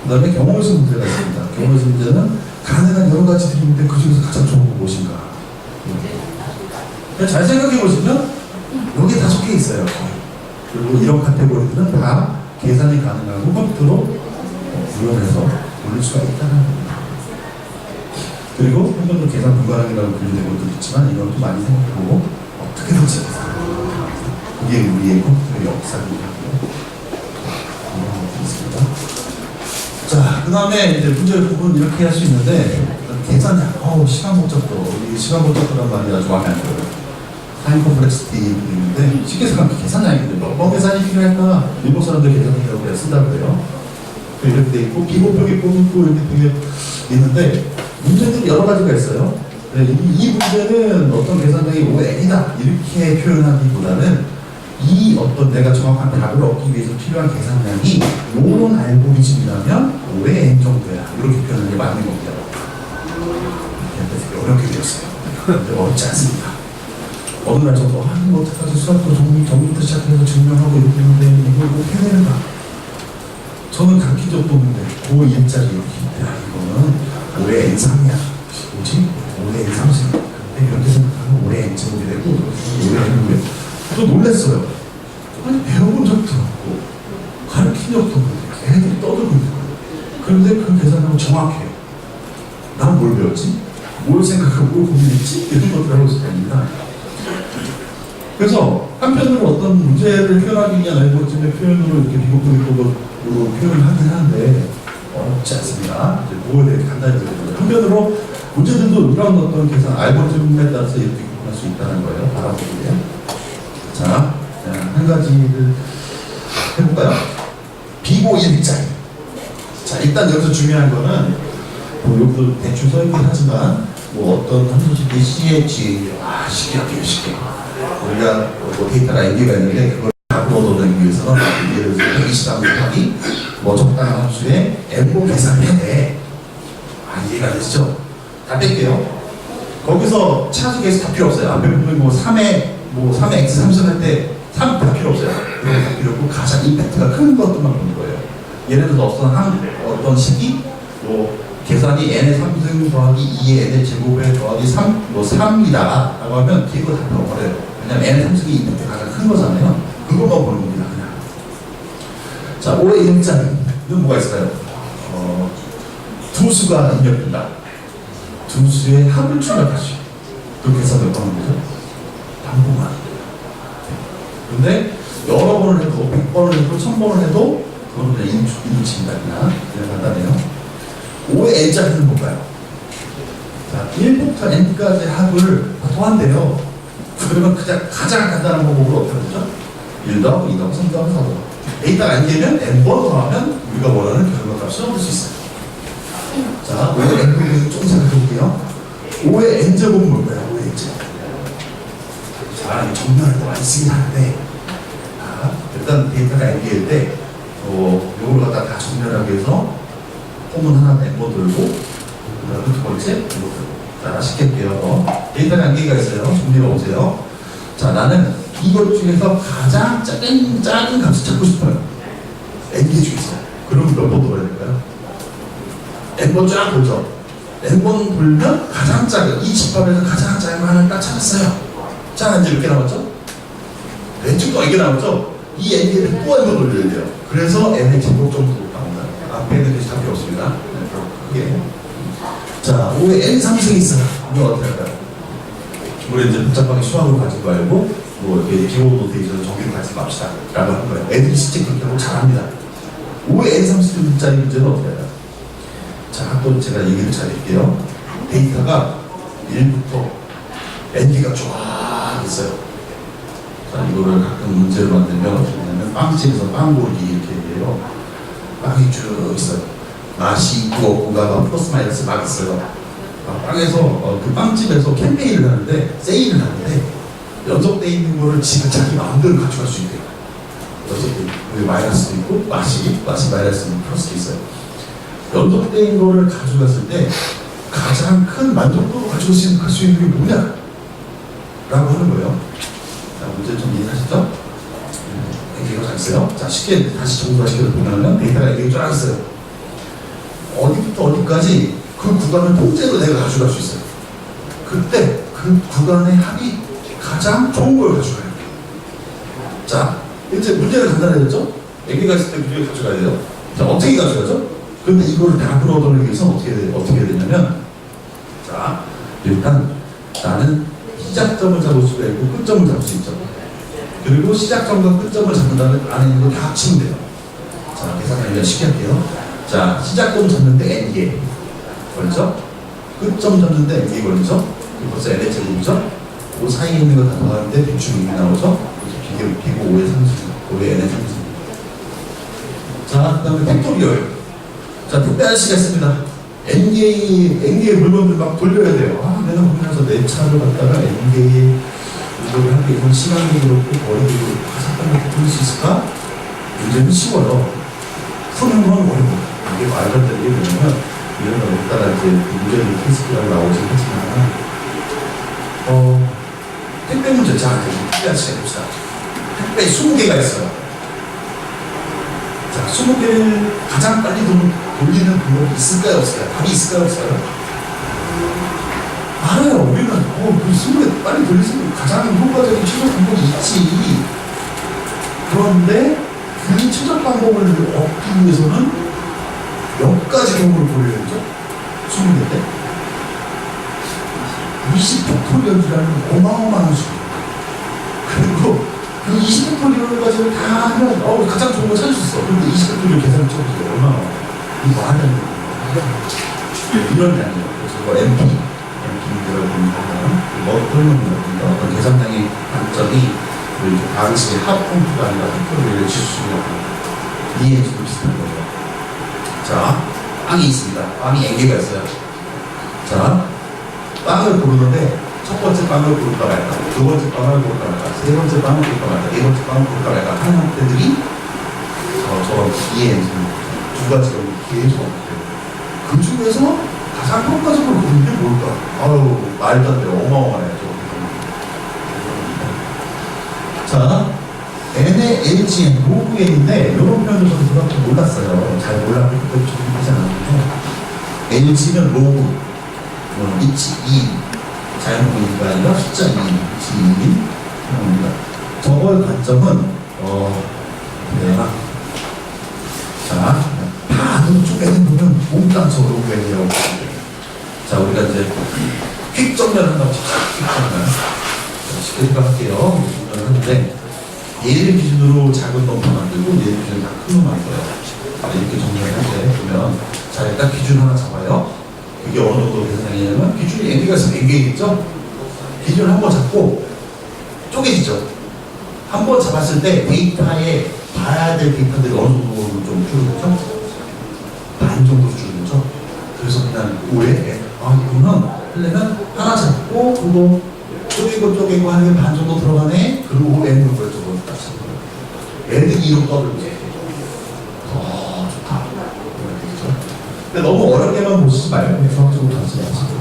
그 다음에 경험에서 문제가 있습니다. 경험에서 문제는 가능한 여러 가지들이 있는데 그 중에서 가장 좋은 건 무엇인가? 잘 생각해 보시면 여기 다 적혀 있어요. 그리고 이런 카테고리들은 다 계산이 가능하고 컴퓨터로 구현해서 올릴 수가 있다는 겁니다. 그리고 한번도 계산 불가능이라고 분류된 것도 있지만 이것도 많이 생각해보고 어떻게든지 그게 우리의 컴퓨터의 역사입니다. 자, 그 다음에 이제 문제를 부분 이렇게 할 수 있는데 계산이 시간 목적도 이 시간 목적도란 말이 아주 마음에 안 들어요. 타임 컴플렉시티 있는데 쉽게 생각하면 계산이 아닌데 몇 번 계산이 필요할까? 일본 사람들 계산이라고 쓴다고 그래요. 이렇게 돼 있고 비고표기 뽑고 이렇게 되게 있는데 문제들이 여러 가지가 있어요. 이 문제는 어떤 계산량이 ON이다 이렇게 표현하기보다는 이 어떤 내가 정확한 답을 얻기 위해서 필요한 계산량이 이런 알고리즘이라면 ON 정도야 이렇게 표현하는 게 맞는 겁니다. 이렇게 어렵게 되었어요. 어렵지 않습니다. 어느 날 저도 어떡하지 수학도 정리부터 시작해서 증명하고 이렇게 했는데 이걸 뭐 해내는가? 저는 가르친 적도 없는데 고1짜리 이렇게 이거는 5의 N상이야. 뭐지? 5의 N30. 근데 이렇게 생각하면 5의 N제곱이 되고 5의 N제곱이 또 놀랐어요. 아니 배워본 적도 없고 가르친 적도 없는데 애들이 떠들고 있는 거예요. 그런데 그 계산하고 정확해요. 난 뭘 배웠지? 뭘 생각하고 뭘 고민했지? 이런 것들을 하고 있을 겁니다. 그래서 한편으로 어떤 문제를 표현하기 위한 알고리즘의 표현으로 이렇게 비고표기법으로 표현을 하긴 하는데 어렵지 않습니다. 이제 그거에 대해 간단히 드리고요. 한편으로 문제들도 이런 어떤 계산 알고리즘에 따라서 이렇게 구분할 수 있다는 거예요. 바라보기에. 자, 한 가지를 해볼까요? 비고 일자리. 자, 일단 여기서 중요한 거는 여기도 대충 써있긴 하지만 어떤 함수식이 CH 쉽게 할게요. 쉽게. 우리가 데이터가 N개가 있는데 그걸 답으로 얻어내기 위해서는 예를 들어서 123 곱하기 적당한 함수에 N로 계산을 해야 돼. 이해가 되시죠? 다 뺄게요. 거기서 차수 계수 다 필요 없어요. 앞에 보면 3의 X 함수할 때 3 다 필요 없어요. 그런 거다 필요 없고 가장 임팩트가 큰 것들만 보는 거예요. 예를 들어서 어떤 식이 계산이 n의 3승 더하기 2의 n의 제곱에 더하기 3이다 라고 하면 뒤로 다 풀어버려요. 왜냐면 n의 3승이 임팩트 가장 큰 거잖아요. 그것만 보는 겁니다. 그냥. 자, 5의 1자리 이건 뭐가 있을까요? 두 수가 입력된다. 두 수의 합을 출력할 수 있다. 그 계산 몇 번 하는 거죠? 반복만. 근데 여러 번을 해도 100번을 해도 1000번을 해도 그건 그냥 인치입니다. 그냥 간단해요. 5의 n자리는 뭘까요? 자, 1부터 n까지 합을 더한대요. 그러면 그냥 가장 간단한 방법으로 어떻게 하죠? 1 더하고 2 더하고 3 더하고 4 더하고 A가 n개면 n번 더하면 우리가 원하는 결과값을 얻을 수 있어요. 자, 5의 n제곱을 좀 생각해 볼게요. 5의 n제곱은 뭘까요? 5의 n제곱. 자, 정렬할 때 많이 쓰긴 하는데 일단 데이터가 n개일 때 요걸 갖다 다 정렬하기 위해서 홈은 하나 n번 돌고 그 다음에 두 번째 n번 돌고 자, 쉽게 할게요. 데이터가 n개가 있어요. 정리가 오세요. 자, 나는 이것 중에서 가장 작은 값을 찾고 싶어요. n개 중에서. 그럼 몇 번 돌아야 될까요? n번 쫙 돌죠. n번 돌면 가장 작은 이 집합에서 가장 작은 하나를 딱 찾았어요. 자, 이제 몇 개 남았죠? 왼쪽도 n개 남았죠? 이 n개를 또 n번 돌려야 돼요. 그래서 n의 제곱 정도 나온다. 앞에는 다시 답이 없습니다. 네, 크게. 자, 5에 n3승이 있어요. 이거 어떻게 할까요? 우리 이제 복잡하게 수학으로 가지 말고 뭐 이렇게 기본 노테이션 정의를 가지 맙시다 라고 하는 거예요. 애들이 진짜 그렇게 하고 잘합니다. 5의 n3승짜리 문제는 어떻게 할까요? 자, 한번 제가 얘기를 잘해드릴게요. 데이터가 1부터 n개가 쫙 있어요. 자, 이거를 가끔 문제를 만들면 어떻게 하냐면 빵집에서 빵 고르기 이렇게 얘기해요. 빵이 쭉 있어요. 맛이 있고 없고가 막 플러스 마이너스 막 있어요. 빵에서 그 빵집에서 캠페인을 하는데 세일을 하는데 연속돼 있는 거를 지금 자기 마음대로 가져갈 수 있대요. 연속돼 마이너스도 있고 맛이 마이너스 플러스도 있어요. 연속돼 있는 거를 가져갔을 때 가장 큰 만족도로 가지고 갈 수 있는 게 뭐냐? 라고 하는 거예요. 자, 문제 좀 이해하시죠? n개가 잘 있어요. 자, 쉽게 다시 정리하시게 보면은 데이터가 n개가 쫙 있어요. 어디부터 어디까지 그 구간을 통째로 내가 가져갈 수 있어요. 그때 그 구간의 합이 가장 좋은 걸 가져가야 돼요. 자, 이제 문제가 간단해졌죠? n개가 있을 때 문제를 가져가야 돼요. 자, 어떻게 가져가죠? 근데 이거를 답을 얻어내기 위해서 어떻게 해야 되냐면 자, 일단 나는 시작점을 잡을 수가 있고 끝점을 잡을 수 있죠. 그리고 시작점과 끝점을 잡는 다음에 안에 있는 거 다 합치면 돼요. 자, 계산하기가 쉽게 할게요. 자, 시작점 잡는데 n개 걸리죠? 끝점 잡는데 n개 걸리죠? 벌써 n의 제곱이죠? 그 사이에 있는 거 다 더하는데 대충 6이 나오죠? 비고 5의 3승, 5의 n의 3승. 자, 그 다음에 팩토리얼. 자, 특별한 시가 있습니다. n개의 물건들 막 돌려야 돼요. 내가 보면서 내 차를 갖다가 n개의 이거를 하기 위해서 시간도 그렇고 거리도 그렇고 잠깐만 돌릴 수 있을까? 문제는 쉬워요. 푸는 건 어려워. 이게 말도 안 되는 게 뭐냐면 이런 거 여기다가 이제 문제를 테스트가 나오긴 하지만 택배 문제 자, 특별한 시간 봅시다. 택배 20개가 있어요. 자, 20개를 가장 빨리 돌리는 방법이 있을까요? 없을까요? 답이 있을까요? 없을까요? 알아요. 우리는 그 20개 빨리 돌릴 수 있는 가장 효과적인 최적 방법이 있지. 그런데 그 최적 방법을 얻기 위해서는 몇 가지 경우를 고려해야죠? 20개인데 20팩토리얼이라는 어마어마한 수. 그리고 그 20팩토리얼 가지고 다 하면 가장 좋은 거 찾을 수 있어. 근데 20팩토리얼 계산을 쳐보세요. 얼마나 이거 하는 이런 게 아니에요. 그래서 MP 문제라고 보면 어떤 계산량의 관점이 방식의 합공투가 아니라 팩토리얼을 지수수라고 이해해주고 비슷한 거예요. 자, 빵이 있습니다. 빵이 n개가 있어요. 자, 빵을 고르는데 첫 번째 빵을 고를까 말까, 두 번째 빵을 고를까 말까, 세 번째 빵을 고를까 말까, 네 번째 빵을 고를까 말까 하는 학생들이 저런 두 가지가 계속 그 중에서 가장 효과적으로 고르는 게 뭘까? 말도 안 돼요. 어마어마해요. 자, n의 LGN, 로그 n인데 이런 표현을 저는 그렇게 몰랐어요. 잘 몰랐고 그때 좀 하지 않았는데 LG는 로그, 위치 2, 자연분위기가 아니라 숫자 2, 위치 2인 겁니다. 저거의 관점은 자, 다 그럼 쪼개는 거는 몽땅적으로 왜냐고. 자, 우리가 이제 퀵 정렬한다고 퀵 정렬. 쉽게 생각할게요. 정렬을 하는데 얘를 기준으로 작은 놈 만들고 얘를 기준으로 큰 놈 만들어요. 이렇게 정렬을 할 때 보면 자, 일단 기준 하나 잡아요. 그게 어느 정도 계산하냐면 기준이 n개가 있으면 n개겠죠? 기준 한 번 잡고 쪼개지죠. 한 번 잡았을 때 데이터에 봐야 될 데이터들이 어느 정도 좀 줄어들죠? 반 정도 줄어들죠? 그래서 그냥 5에 이거는 하려면 하나 잡고 그리고 쪼개고 하는 게 반 정도 들어가네. 그리고 n을 벌적으로 딱 잡아요. n이 2로 떠들게. 좋다. 근데 너무 어렵게만 보시지 말고 수학적으로 다시 하시고.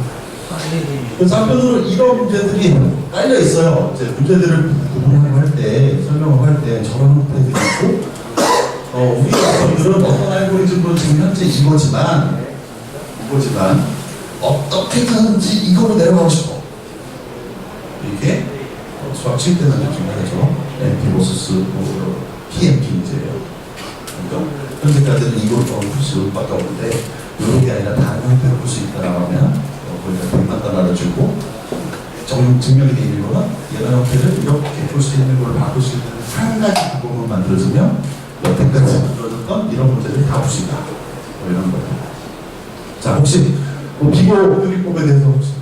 그래서 한편으로 이런 문제들이 깔려 있어요. 이제 문제들을 구분하고 할 때, 설명을 할 때 저런 형태들이 있고, 우리 여러분들은 어떤 알고리즘으로 지금 현재 이거지만 어떻게든지 이거로 내려가고 싶어. 이게 수학 7대 난점 중에 하나죠. NP vs PMP 문제예요. 그러니까 현재까지는 이거로 볼 수밖에 없는데 이런 게 아니라 다른 형태로 볼 수 있다라고 하면 거기다 100만 달러를 주고 증명이 되어 있는 거는 이런 형태를 이렇게 볼 수 있는 걸 바꿀 수 있는 한 가지 방법을 만들어주면 여태까지 만들어졌던 이런 문제들이 다 볼 수 있다. 이런 거예요. 자, 혹시 비교 요리법에 대해서 혹시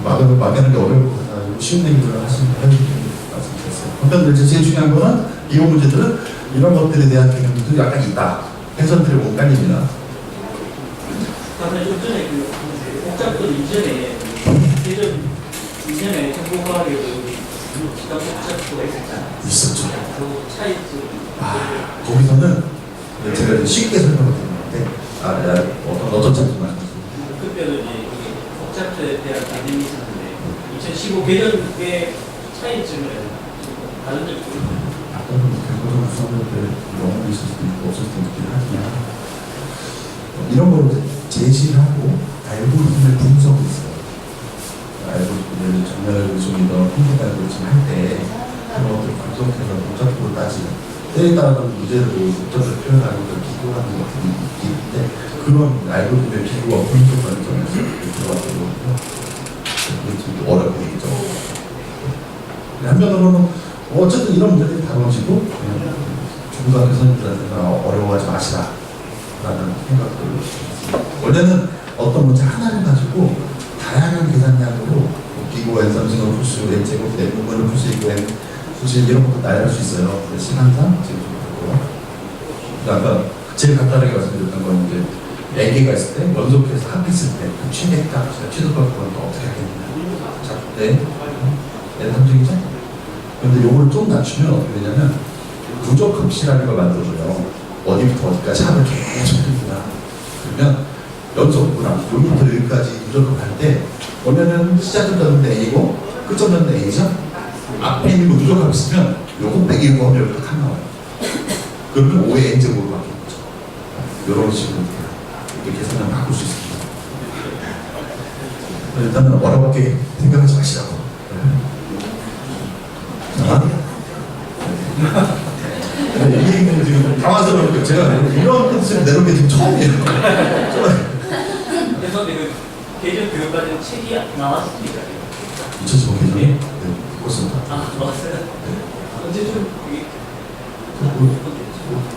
막연한 게 어려울 것 같아요. 쉬운 얘기를 하시면 말씀드렸어요. 한편 제일 중요한 거는 비교 문제들은 이런 것들에 대한 개념들이 약간 있다. 해설들이 못 깔립니다. 좀 전에 그 복잡도 이전에 예전 이전에 정보화학에 기가 복잡도가 있었잖아요. 있었죠. 그 차이점. 거기서는 제가 쉽게 설명을 드리는데 어떤 차이점 말씀하세요? 그때는 이제 복잡도에 대한 개념이 있었는데 2015 개념의 차이점을 다른 점이 있어요. 결과적으로 수업할 때 영어가 있을 수도 있고 없을 수도 있긴 하지만 이런 걸 제시를 하고 알고리즘의 분석이 있어요. 알고리즘을 정렬algorithm 컴퓨터 알고리즘 할 때 그런 것들을 분석해서 복잡도를 따지는 때에 따른 문제를 복잡하게 표현하는 걸 비교하는 것들이 있는데 그런 알고리즘의 비교와 분석 관점에서 들어가거든요. 그게 좀 어렵게 되겠죠. 한편으로는 어쨌든 이런 문제들이 다뤄지고 중고등학교 선생님들한테는 어려워하지 마시라 라는 생각을 원래는 어떤 문제 하나를 가지고 다양한 계산량으로 기고엔 삼승을 풀 수, n 제곱, n 분모를 풀 수 있고 n 수식 이런 것도 나열할 수 있어요. 근데 시간상 지금 좀 그렇고요. 아까 제일 간단하게 말씀드렸던 건 이제 n개가 있을 때 연속해서 합했을 때 그 최대값, 최소값 그건 또 어떻게 하겠냐. 자, n 함정이죠? 그런데 요걸 좀 낮추면 어떻게 되냐면 누적합시라는 걸 만들어줘요. 어디부터 어디까지 합을 계속 해줍니다. 그러면 연속구나 여기부터 여기까지 누적을 할 때 원래는 시작점자는 A고 끝점자는 A죠? 앞에 있는 거 누적합 있으면 요거 빼기 이거 하면 여기가 칸 나와요. 그러면 5의 n제곱으로 바뀌는 거죠. 이런 식으로 이렇게 계산을 바꿀 수 있습니다. 일단은 어렵게 생각하지 마시라고. 이 얘기는 지금 당황스러워요. 제가 이런 컨셉을 내놓은 게 지금 처음이에요. 그래서 그 개정 교육까지는 책이 나왔습니까? 2015 개정이? 네, 그렇습니다. 나왔어요? 언제쯤 그게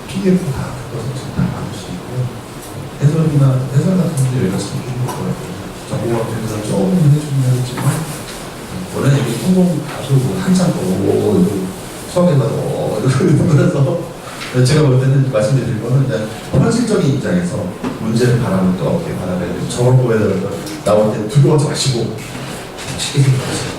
PDF 다 갖고서 지금 다 받을 수 있고요. 해설 같은 데 여기가 참 좋을 것 같아요. 정보학교에서 조금 해주면 하겠지만 원래는 이게 성공 가수 한참 더 수학에 가서 그래서 제가 볼 때는 말씀드릴 거는 이제 현실적인 입장에서 문제를 바라볼 때 어떻게 바라봐야 되고 저걸 보여야 되고 나올 때 두려워하지 마시고 쉽게 생각하세요.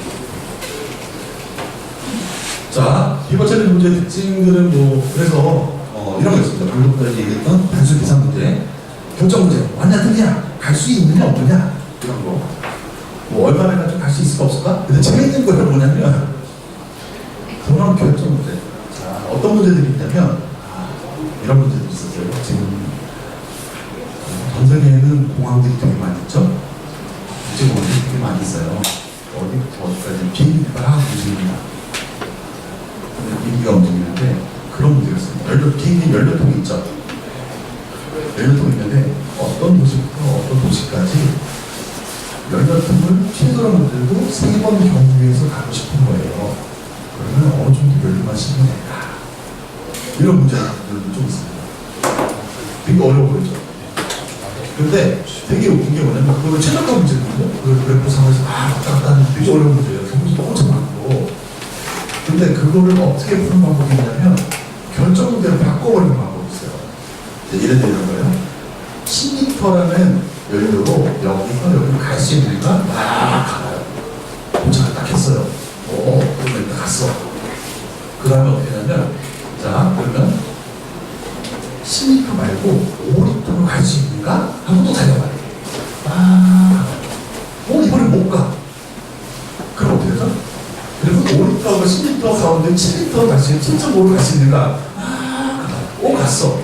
자, 비번처리 문제의 특징들은 뭐 그래서 이런 거 있습니다. 방금 전에 얘기했던 단순 계산 문제, 결정 문제, 완전 틀리냐, 갈 수 있느냐 없느냐 이런 거. 뭐 얼마나 가지고 갈 수 있을까 없을까? 근데 재밌는 거는 뭐냐면 그런 결정 문제. 자, 어떤 문제들이 있냐면 이런 문제들이 있었어요. 지금 전 세계에는 공항들이 되게 많이 있죠. 이제 공항들이 되게 많이 있어요. 어디부터 어디까지 비행기가 움직입니다. 비행기가 움직이는데 그 그런 문제가 있습니다. 개인의 연료통이 있죠. 연료통이 있는데 어떤 도시부터 어떤 도시까지 연료통을 최소로 만들고 3번 경유해서 가고 싶은 거예요. 그러면 어느 정도 연료만 싣면 될까? 이런 문제들도 좀 있습니다. 되게 어려워 보이죠. 근데 되게 웃긴 게 뭐냐면 그걸 최적화 문제거든요. 그걸 그래프상에서 왔다 갔다 하는 되게 어려운 문제예요. 문제도 엄청 많고. 근데 그거를 어떻게 푸는 방법이 있냐면 결정 문제를 바꿔버리는 방법이 있어요. 예를 들면 거예요. 10리터라는 연료로 여기서 여기로 갈 수 있는가? 막 가요. 도착을 딱 했어요. 그러면 일단 갔어. 그 다음에 어떻게 하냐면 자, 그러면 10리터 말고 5리터로 갈 수 있는가? 하고 또 달려가요. 이번에 못 가. 그럼 어떻게 되죠? 그리고 5리터하고 10리터 가운데 7리터 갈 수 있는 7.5로 갈 수 있는가? 갔어.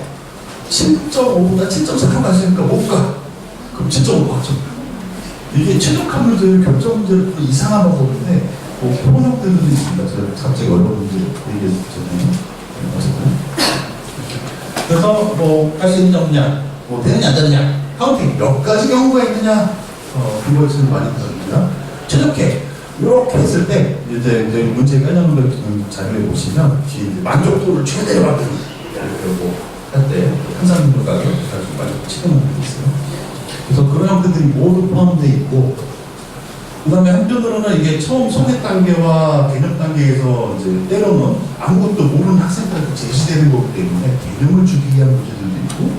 7.5보다 7.4로 갈 수 있는가? 못 가. 그럼 7.5로 가죠. 이게 최적화 문제를 결정 문제를 또 이상한 방법인데 포함들도 있습니다. 제가 갑자기 어려운 문제 얘기했잖아요. 그래서 할 수 있느냐 없느냐, 되느냐 안 되느냐, 카운팅 몇 가지 경우가 있느냐, 그걸 지금 많이 들었습니다. 최적화 이렇게 했을 때 이제 문제 까놓은 자료에 보시면 뒤에 만족도를 최대로 만드는 이렇게 할 때 한산물 가격 가지고 만족도 측정하는 게 있어요. 그래서 그런 형태들이 모두 포함되어 있고, 그 다음에 한편으로는 이게 처음 소개 단계와 개념 단계에서 이제 때로는 아무것도 모르는 학생들한테 제시되는 거기 때문에 개념을 주기 위한 문제들도 있고,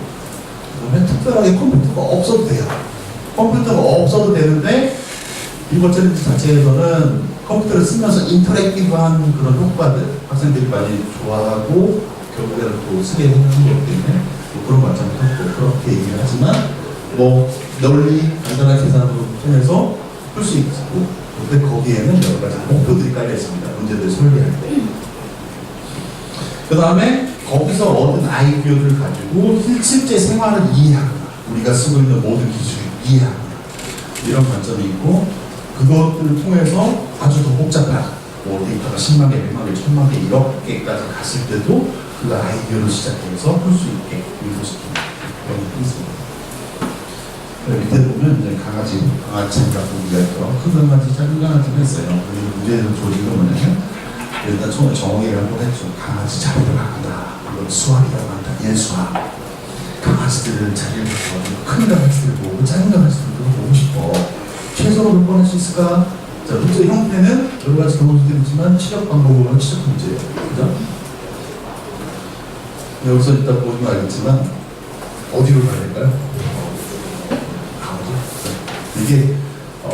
그 다음에 특별하게 컴퓨터가 없어도 돼요. 컴퓨터가 없어도 되는데, 이번 챌린지 자체에서는 컴퓨터를 쓰면서 인터랙티브한 그런 효과들, 학생들이 많이 좋아하고, 결국에는 또 쓰게 되는 거기 때문에, 그런 관점에서 또 그렇게 얘기를 하지만, 널리 간단한 계산으로 통해서 풀 수 있고, 근데 거기에는 여러 가지 목표들이 깔려 있습니다. 문제들 설계할 때. 그 다음에 거기서 얻은 아이디어를 가지고 실제 생활을 이해하거나, 우리가 쓰고 있는 모든 기술을 이해하거나, 이런 관점이 있고, 그것들을 통해서 아주 더 복잡한, 데이터가 10만 개, 100만 개, 1000만 개, 이렇게까지 갔을 때도 그 아이디어를 시작해서 풀 수 있게 유도시키는 그런 게 있습니다. 밑에 보면 이제 강아지 같은 우리가 있죠. 큰 강아지, 작은 강아지가 있어요. 그리고 문제는 조직은 뭐냐면, 일단 처음에 정의를 한번 했죠. 강아지 자리를 바꾼다. 이건 수학이라고 한다. 예수학. 강아지들을 자리를 바꿔가지고 큰 강아지들 보고 작은 강아지들도 보고 싶어. 최소로 몇 번 할 수 있을까? 자, 문제 형태는 여러 가지 경우들이 있지만 취업 방법으로는 취업 문제예요. 그죠? 여기서 일단 보시면 알겠지만, 어디로 가야 될까요? 이게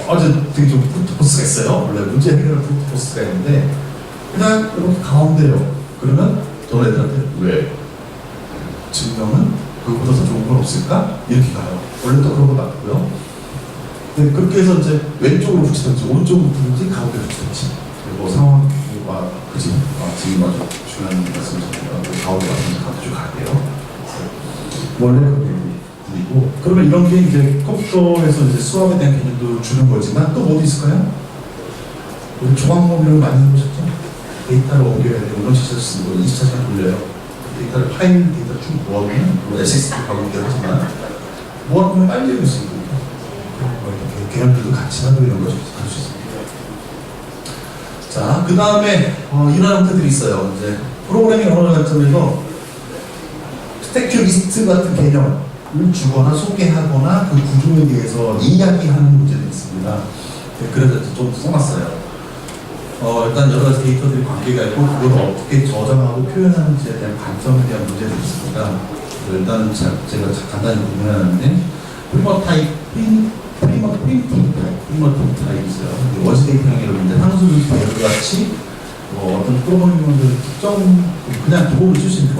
아주 되게 좀 푸트포스가 있어요. 원래 문제 해결할 푸트포스가 있는데 그냥 이렇게 가운데요. 그러면 너네들한테 왜? 증명은 그거보다 더 좋은 건 없을까? 이렇게 가요. 원래 또 그런 거 맞고요. 네, 그렇게 해서 이제 왼쪽으로 붙이든지 오른쪽으로 붙이든지 가운데로 붙이든지, 그리고 상황 그지? 지금 아주 중요한 말씀이십니다. 가운데 같은 가운데 가야 돼요. 원래 그렇게 그리고 그러면 이런 게 이제 컴퓨터에서 이제 수학에 대한 개념도 주는 거지만 또 뭐도 있을까요? 우리 조각모듈을 많이 해보셨죠? 데이터를 옮겨야 돼요. 이런 시스템 쓰고 24시간 돌려요. 데이터를 파일 데이터 쭉 모아보면 SSD 가고 하지만 모아보면 빨리 읽을 수 있거든요. 개념들도 같이 하고 이런 것을 할 수 있습니다. 자, 그 다음에 이런 형태들이 있어요. 이제 프로그래밍 언어 관점에서 스택 리스트 같은 개념 주거나 소개하거나 그 구조에 대해서 이야기하는 문제들이 있습니다. 네, 그래서 좀 써놨어요. 일단 여러 가지 데이터들이 관계가 있고 그걸 어떻게 저장하고 표현하는지에 대한 관점에 대한 문제들이 있습니다. 일단 제가 간단히 구분해놨는데 프리머팅 타입이 있어요. 원시 데이터형이라고 이제 상수를 배열같이 어떤 프로그래밍들을 특정 그냥 기본을 쓸 수 있는 거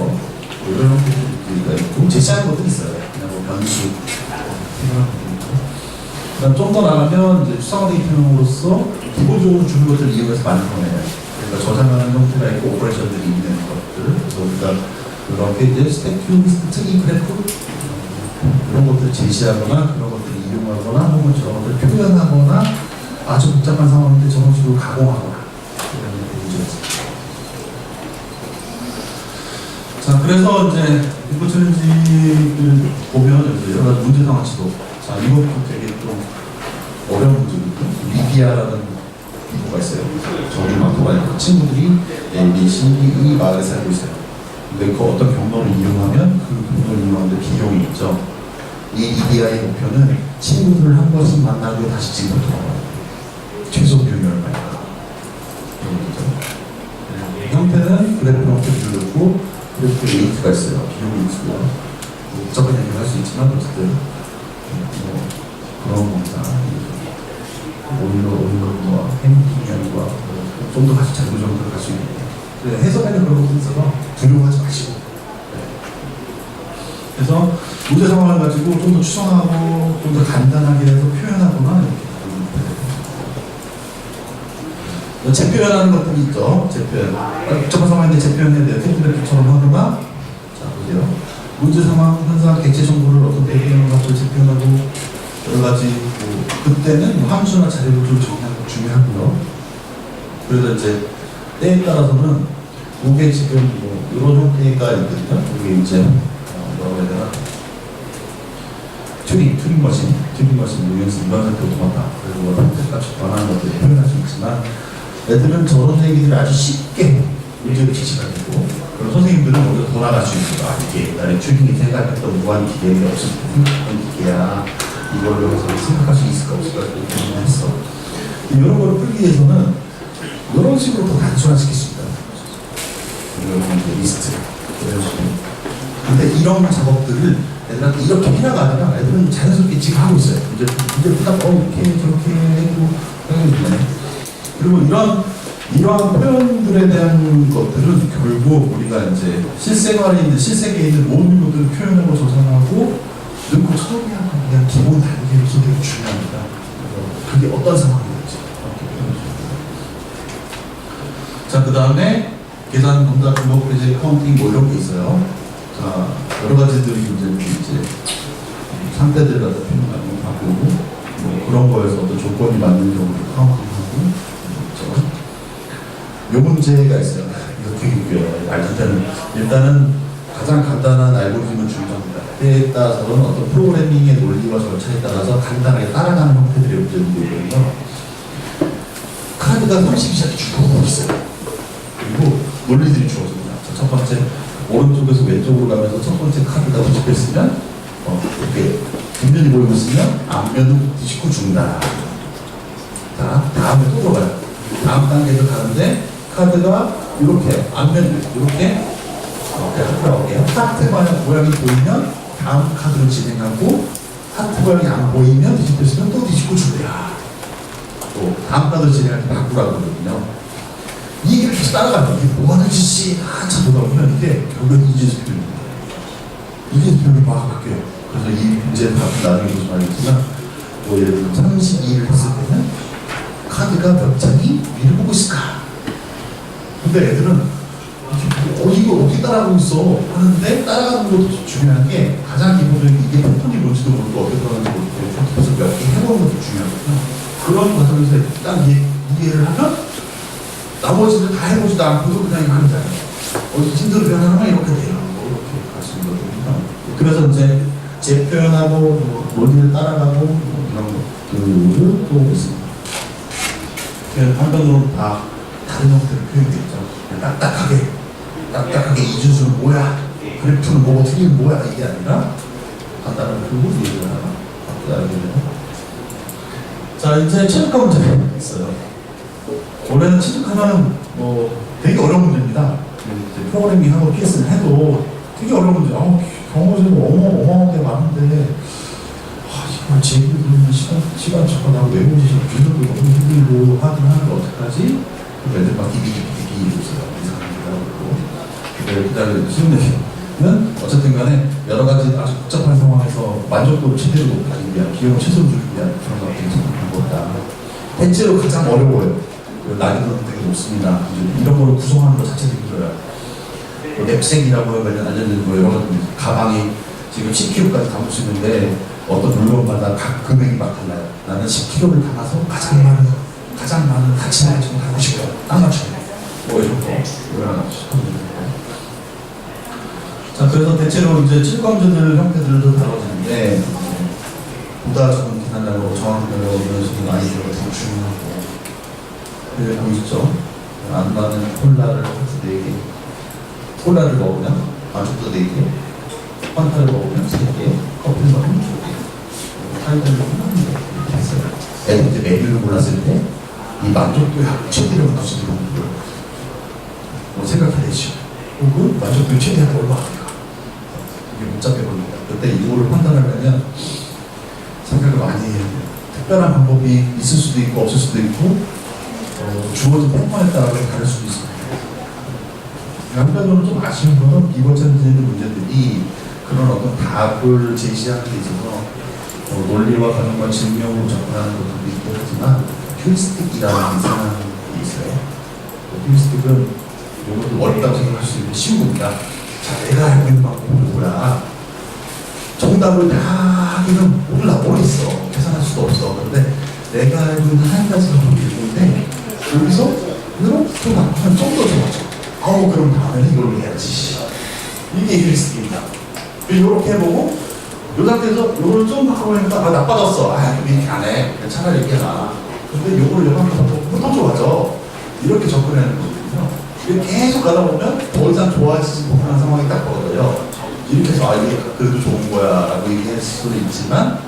이런 형태들이 있고 제시하는 것들이 있어요. 변수, 좀 더 나가면 이제 추상화 데이터형으로서 기본적으로 주는 것들을 이용해서 만들어내요. 그러니까 저장하는 형태가 있고 오퍼레이션들이 있는 것들. 그래서 우리가 그렇게 이제 스택 리스트 특이 그래프 이런 것들을 제시하거나 그런 것들을 이용하거나 혹은 저런 것들을 표현하거나 아주 복잡한 상황인데 저런 식으로 가공하거나 이런 문제가 있습니다. 자, 그래서 이제 인포 챌린지를 보면 이제 여러 가지 문제 상황치도, 자, 이것도 되게 좀 어려운 문제거든요. 리비아라는 인포가 있어요. 저주망토가 있고 친구들이 A, B, C, E 마을에 살고 있어요. 근데 그 어떤 경로를 이용하면 그 경로를 이용하는데 비용이 있죠. 이 리비아의 목표는 친구들을 한 번씩 만나고 다시 집으로 돌아와요. 최소 비용이 얼마일까? 그런 거죠. 형태는 그래프 형태를 넣고 그래프 레이트가 있어요. 비용이 있고요. 복잡한 얘기를 할 수 있지만 어쨌든 뭐 그런 겁니다. 오일러와 행동량과 좀 더 같이 자료적으로 들어갈 수 있는 해석에는 그런 것도 있어서 두려워하지 마시고 그래서 문제 상황을 가지고 좀 더 추정하고 좀 더 간단하게 해서 표현하거나 이렇게 재표현하는 것들이 있죠. 재표현. 복잡한 상황인데 재표현해야 돼요. 테크그래프처럼 하거나 자 보세요. 문제 상황, 현상, 객체 정보를 어떤 대표현을 갖고 재표현하고 여러 가지 뭐 그때는 뭐 함수나 자료를 좀 정리하는 거 중요하고요. 그래서 이제 때에 따라서는 이게 지금 뭐 이런 형태가 있거든요. 이게 이제 뭐라고 해야 되나 튜링 머신 이용해서 이런 상태 오토마타 그리고 형태값이 변하는 것들을 표현할 수 있지만 애들은 저런 얘기들을 아주 쉽게 문제를 제시가 되고 그리고 선생님들은 오히려 돌아갈 수 있어요. 아 이게 옛날에 튜링이 생각했던 무한 기계가 없을 때 생각했던 기계야. 이걸로 해서 생각할 수 있을까 없을까 이렇게 했어. 이런 거를 풀기 위해서는 이런 식으로 더 단순화시킬 수 있다. 이런 게 리스트. 근데 이런 작업들을 애들한테 이렇게 해라가 아니라 애들은 자연스럽게 지금 하고 있어요. 이제 딱 이렇게 저렇게 해고 하는데 그리고 이러한 표현들에 대한 것들은 결국 우리가 이제 실생활에 있는 실세계에 있는 모든 것들을 표현하고 조성하고 넣고 처리하는 그냥 기본 단계로서 되게 중요합니다. 그게 어떤 상황인지. 자, 그 다음에 계산, 검사, 등록, 배제, 카운팅 뭐 이런 게 있어요. 자, 여러 가지들이 이제 상태들 갖다 표현하고 바꾸고 뭐 그런 거에서 어떤 조건이 맞는 경우를 카운팅하고 그렇죠. 요 문제가 있어요. 이거 되게 웃겨요. 일단은 가장 간단한 알고리즘을 준비합니다. 때에 따라서는 어떤 프로그래밍의 논리와 절차에 따라서 간단하게 따라가는 형태들의 문제들이 있거든요. 카드가 32장이 쭉 있어요. 그리고 논리들이 주어집니다. 첫 번째, 오른쪽에서 왼쪽으로 가면서 첫 번째 카드가 도착했으면 이렇게 뒷면이 보이고 있으면 앞면을 뒤집고 준다. 자, 다음에 또 들어가요. 다음 단계에서 가는데 카드가 이렇게 앞면 이렇게 하트 모양이 보이면 다음 카드로 진행하고 하트 모양이 안 보이면 뒤집혔으면 또 뒤집고 준대요. 또 다음 카드로 진행할 때 바꾸라고 그러거든요. 이 얘기를 계속 따라가면 이게 뭐 하는 짓이 한참 보다 보면 이게 결국은 이재수 표현입니다. 이재수 표현이 막 바뀌어요. 그래서 이 문제는 나중에 보시면 알겠지만 뭐 예를 들어 32를 했을 때는 카드가 몇 장이 위를 보고 있을까? 근데 애들은 이거 어떻게 따라가고 있어? 하는데 따라가는 것도 중요한 게 가장 기본적인 이게 패턴이 뭔지도 모르고 어떻게 들어가는지 모르고 그래서 몇 개 해보는 것도 중요하거든요. 그런 과정에서 딱 이해를 하면 나머지를 다 해보지도 않고도 그냥 하는 거예요. 힘들어 변하면 이렇게 돼요. 이렇게 갈 수 있는 거거든요. 그래서 이제 재표현하고 논리를 따라가고 이런 것들을 또 있습니다. 한편으로 다 다른 형태로 표현되죠. 딱딱하게 이준수는 뭐야? 그래프는 뭐고 틀리는 뭐야? 이게 아니라 간단한 풀고 얘기를 하나 바꾸다는 거예요. 자, 이제 최적화 문제가 있어요. 원래는 최적화는 뭐 되게 어려운 문제입니다. 이제 프로그래밍하고 PS를 해도 되게 어려운 문제. 경우도 어마어마하게 많은데 이걸 제 얘기를 들으면 시간 적어나고 외우기 싫어. 비교도 너무 힘들고 하긴 하는데 어떡하지? 애들 막 디비디 있어요. 그 다음에 수능은 어쨌든 간에 여러 가지 아주 복잡한 상황에서 만족도를 최대로 높이기 위한 비용을 최소로 줄이기 위한 그런 것들이 생각한 거다. 대체로 가장 어려워요. 난이도도 되게 높습니다. 이런 거를 구성하는 것 자체도 힘들어요. 랩색이라고 하면 알려진 거 여러 가지 가방이 지금 10kg까지 담을 수 있는데 어떤 물건마다 각 금액이 막 달라요. 나는 10kg를 담아서 가장 많은 가치를 좀 갖고 싶어요. 딱 맞춰요. 뭐 이런 거. 이거 하나 자, 그래서 대체로 이제 칠광조들 형태들도 다뤄지는데, 보다 좋은 계산량으로 정확히 배우는 식으로 아이디어가 되게 중요하고, 여기 보이시죠? 안나는 콜라를 4개, 콜라를 먹으면 만족도 4개, 환타를 먹으면 3개, 커피를 먹으면 2개, 사이다를 먹으면 1개 이렇게 했어요. 애들 이제 메뉴를 골랐을 때 이 만족도의 최대를 맞추는 방법을 뭐 생각해내죠. 혹은 만족도의 최대한 얼마입니까? 이게 복잡해버립니다. 그때 이거를 판단하려면 생각을 많이 해야 돼요. 특별한 방법이 있을 수도 있고 없을 수도 있고 주어진 패턴에 따라 다를 수도 있습니다. 한편으로는 좀 아쉬운 건 비버전되는 문제들이 그런 어떤 답을 제시하는 데 있어서 논리와 가능과 증명으로 접근하는 것도 있고 하지만 휴리스틱이라는 이상한 게 있어요. 휴리스틱은 이것도 어렵다고 생각할 수 있는 쉬운 겁니다. 자, 내가 알고 있는 방법은 뭐야? 정답을 다 하기는 몰라, 모르겠어. 계산할 수도 없어. 그런데 내가 알고 있는 한 가지 방법이 있는데 여기서 이렇게 바꾸면 좀 더 좋아져. 그럼 다음에는 이걸로 해야지. 이게 휴리스틱입니다. 이렇게 해보고 이 상태에서 이걸 좀 바꿔보니까 나빠졌어. 그럼 이렇게 안 해. 차라리 이렇게 나. 근데 요거를 요만큼 바꾸면 더 좋아져. 이렇게 접근하는 거거든요. 이렇게 계속 가다 보면 더 이상 좋아지지 못하는 상황이 딱 벌어져요. 이렇게 해서 이게 그래도 좋은 거야 라고 얘기할 수도 있지만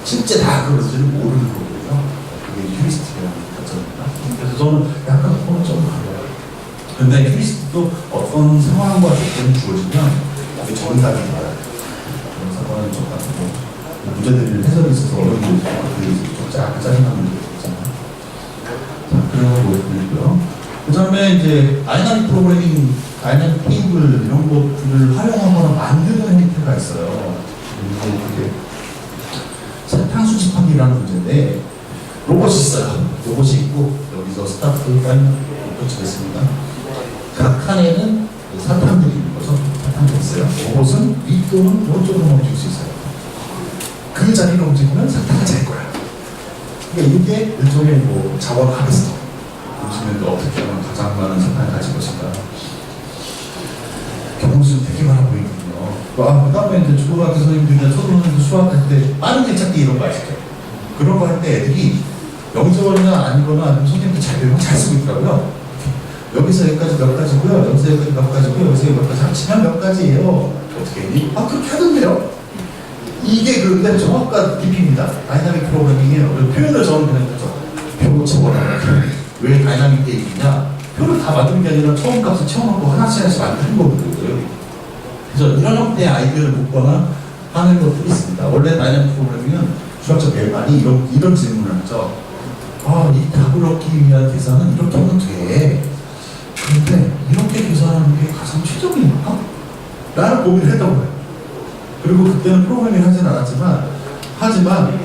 실제 다 그럴지는 모르는 거거든요. 그게 휴리스틱이라는 거잖아요. 그래서 저는 약간 그건 좀 가려요. 근데 휴리스틱도 어떤 상황과 조건이 주어지면 그게 정답이 나와요. 그런 상황은 좀 같고 문제들이 해설이 있어서 어려운 게 있고 좀 짜증나는 게 있잖아요. 자, 그런 거 보여드리고요. 그 다음에 이제 다이나믹 프로그래밍, 다이나믹 테이블 이런 것들을 활용하거나 만드는 형태가 있어요. 이게 사탕 수집하기라는 문제인데 로봇이 있어요. 로봇이 있고 여기서 스타트 파이널 펼치겠습니다. 각 칸에는 사탕들이 있는 거죠. 사탕들이 있어요. 로봇은 위 또는 오른쪽으로 멈출 수 있어요. 그 자리로 움직이면 사탕을 잘 거야. 그러니까 이게 일종의 뭐 자원 하베스터. 보시면 어떻게 하면 가장 많은 사탕을 가질 것인가. 경험수는 되게 많아 보이거든요. 그 다음에 이제 중고등학교 선생님들이나 초등학교 수학할 때 빠른 길 찾기 이런 거 아시죠? 그런 거 할 때 애들이 영재원이나 아니거나 아니면 선생님들 잘 배우면 잘 쓰고 있더라고요. 여기서 여기까지 몇 가지고요. 여기서 여기까지 몇 가지고요. 여기서 몇 가지 합치면 몇 가지예요. 어떻게 했니? 그렇게 하던데요. 이게 그런데 정확한 깊이입니다. 다이나믹 프로그래밍이에요. 표현을 저는 그냥 하죠. 표 채워라. 왜 다이나믹 테이블이냐? 표를 다 만드는 게 아니라 처음 값을 채워놓고 하나씩 만드는 거거든요. 그래서 이런 형태의 아이디어를 묻거나 하는 것들이 있습니다. 원래 다이나믹 프로그래밍은 수학자 멜반이 이런 질문을 하죠. 이 답을 얻기 위한 계산은 이렇게 하면 돼. 그런데 이렇게 계산하는 게 가장 최적입니까? 라는 고민을 했던 거예요. 그리고 그때는 프로그래밍 하진 않았지만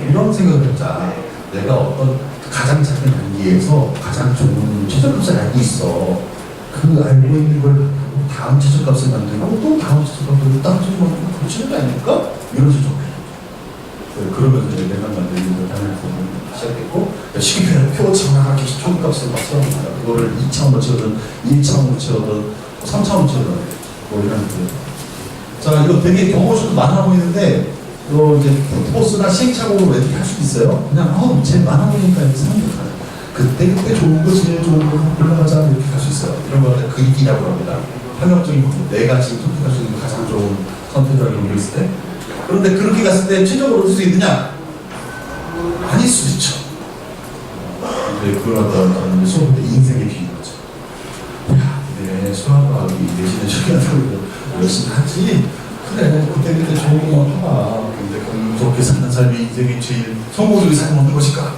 이런 생각을 했자. 내가 어떤 가장 작은 단계에서 가장 좋은 최저값을 알고 있어. 그 알고 있는 걸 다음 최저값을 만들고 또 다음 최저값을 딱 만들고 고치는 게 아닐까? 이런 수준이에요. 그러면서 이제 내가 만드는 걸 하는 부분을 시작했고 시계표를 표 정확하게 최저값을 맞춰갑니다. 그거를 2차원으로 채우든 1차원으로 채우든 3차원으로 채우든 뭐 이런 거. 자, 이거 되게 경험수도 많아 보이는데 이제 포스나 시행착오로 이렇게 할 수도 있어요. 그냥 제일 많아 보이니까 이렇게 생각해요. 그때 좋은 거 제일 좋은 거 올라가자 이렇게 할 수 있어요. 이런 거를 그리기라고 합니다. 활용적인 거, 내가 지금 선택할 수 있는 가장 좋은 선택을 하고 있을 때. 그런데 그렇게 갔을 때 최적으로 얻을 수 있느냐? 아닐 수도 있죠. 근데 그런 어떤 수업 때 인생의 비인 거죠. 내 수학과학이 내신에 중요하다고 열심히 하지. 그래, 그때 좋은 거 해봐. 근데 그렇게 사는 삶이 인생의 제일 성공적인 삶을 얻는 것일까?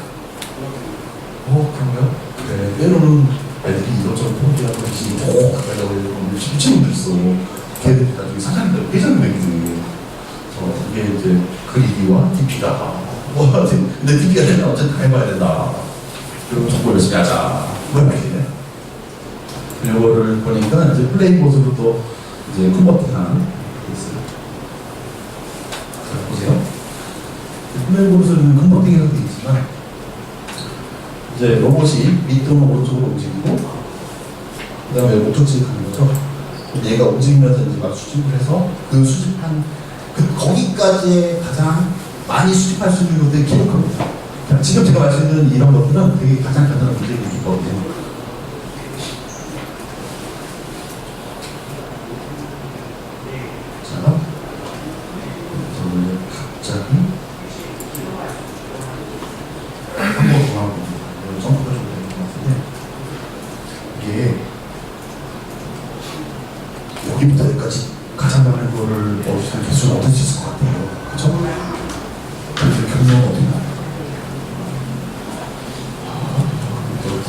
그런가요? 그래, 때로는 애들이 이것저것 포기하고 열심히 가려고 미친놈들 있어. 걔들이 나중에 사장님들, 회장님들. 이게 이제 그리기와 DP다. 근데 DP가 되면 어쨌든 해봐야 된다. 그리고 정보 열심히 하자. 이렇게. 이거를 보니까 이제 플레이보드로 또 이제 컨버팅한 있어요. 자, 보세요. 플레이보드는 컨버팅이라는 게 있지만 이제 로봇이 밑 또는 오른쪽으로 움직이고 그 다음에 목적지를 가는 거죠. 얘가 움직이면서 이제 막 수집을 해서 그 수집한 거기까지의 가장 많이 수집할 수 있는 것들이 기록합니다. 지금 제가 말씀드린 이런 것들은 되게 가장 간단한 문제의 기법이에요. 자, 저는 갑자기 한번 더 하고 점프가 좀 되는 것 같은데 이게 여기부터 여기까지 가장 많은 거를 어디서 개수를 얻을 수 있을 것 같아요. 그쵸? 그래서 결론은 어디 나요? 좀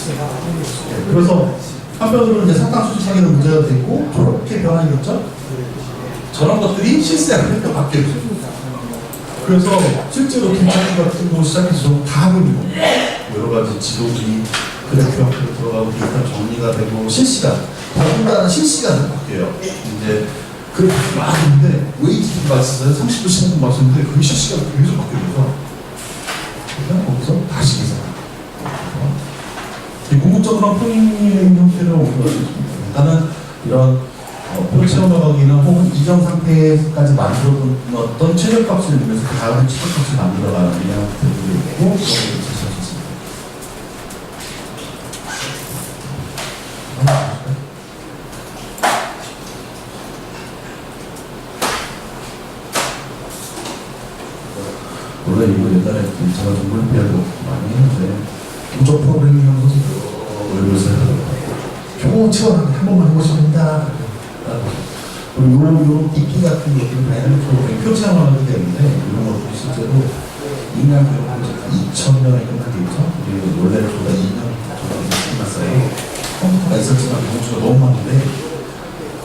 생각해보겠습니다. 그래서 한편으로는 이제 사탕 수집하기는 문제가 되고 저렇게 변화겠죠? 저런 것들이 실생활에 이렇게 바뀌어요. 그래서 실제로 김창희 같은 거 시작해서 다 하고 있는 겁니다. 여러 가지 지도들이 그래프 형태로 들어가고 데이터 정리가 되고 실시간, 더군다나 실시간으로 바뀌어요. 이제 그래프 막 있는데 웨이팅이 맞았어요. 30분 15분 맞았는데 그게 실시간으로 계속 바뀌면서 그냥 거기서 다시 계산합니다. 궁극적으로 프로그래밍 형태로 옮겨가겠습니다. 일단은 이런 표 채워나가기는 혹은 이전 상태까지 만들어둔 최저값을 이용해서 그 다음에 최저값을 만들어가는 형태도 있고 그런 것을 제시하셨습니다. 원래 이거 옛날에 제가 좀 물리피아도 많이 했는데 우적 프로그래밍 하면서 외우면서 표 채워나가기 한 번만 해보시면 됩니다. 그리고 요런 DP 같은 것들은 다이내믹 프로그래밍 표 채워나가기 때문에 이런 것도 실제로 인간 교육 프로젝트 2000년에 끝나겠죠? 우리 원래보다 2년 정도 끝났어요. 컴퓨터가 있었지만 경우수가 너무 많은데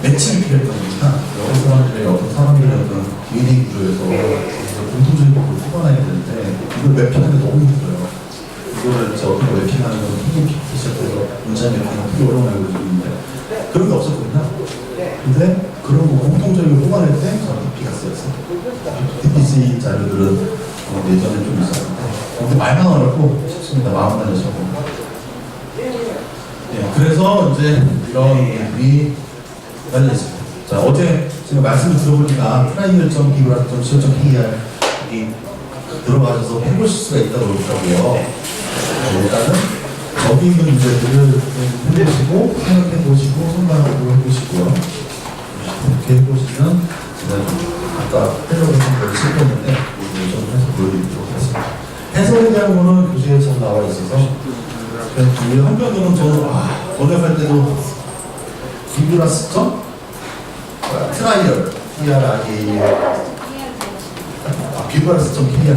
매칭이 필요했던 거니까 여러 사람들의 어떤 사람들의 어떤 DNA 구조에서 공통적인 것을 뽑아내야 되는데 이걸 맵핑하는 게 너무 힘들어요. 이거를 이제 어떤 맵핑하는 건 PDP 시작해서 문자 맵핑은 되게 어려운 알고 있는데 그런 게 없었거든요. 근데 그런 거 공통적으로 뽑아낼 때 저는 DP가 쓰였어요. DPC 자료들은 예전에 좀 있었는데 근데 말만 어렵고 쉽습니다. 마음만 여셔고 예, 그래서 이제 이런 일이 달려있습니다. 자, 어제 제가 말씀을 들어보니까 프라이얼.비브라.co.kr 이 들어가셔서 해보실 수가 있다고 그러더라고요. 일단은 저기 있는 문제들을 해보시고 생각해보시고 생각하고 해보시고요. 이렇게 해보시면 제가 아까 하려고 했던 걸 슬펐는데 좀 해서 보여드리도록 하겠습니다. 해설에 대한 거는 교재에 잘 나와 있어서 한편으로는 저는 번역할 때도 비브라스.트라이얼 비브라스.kr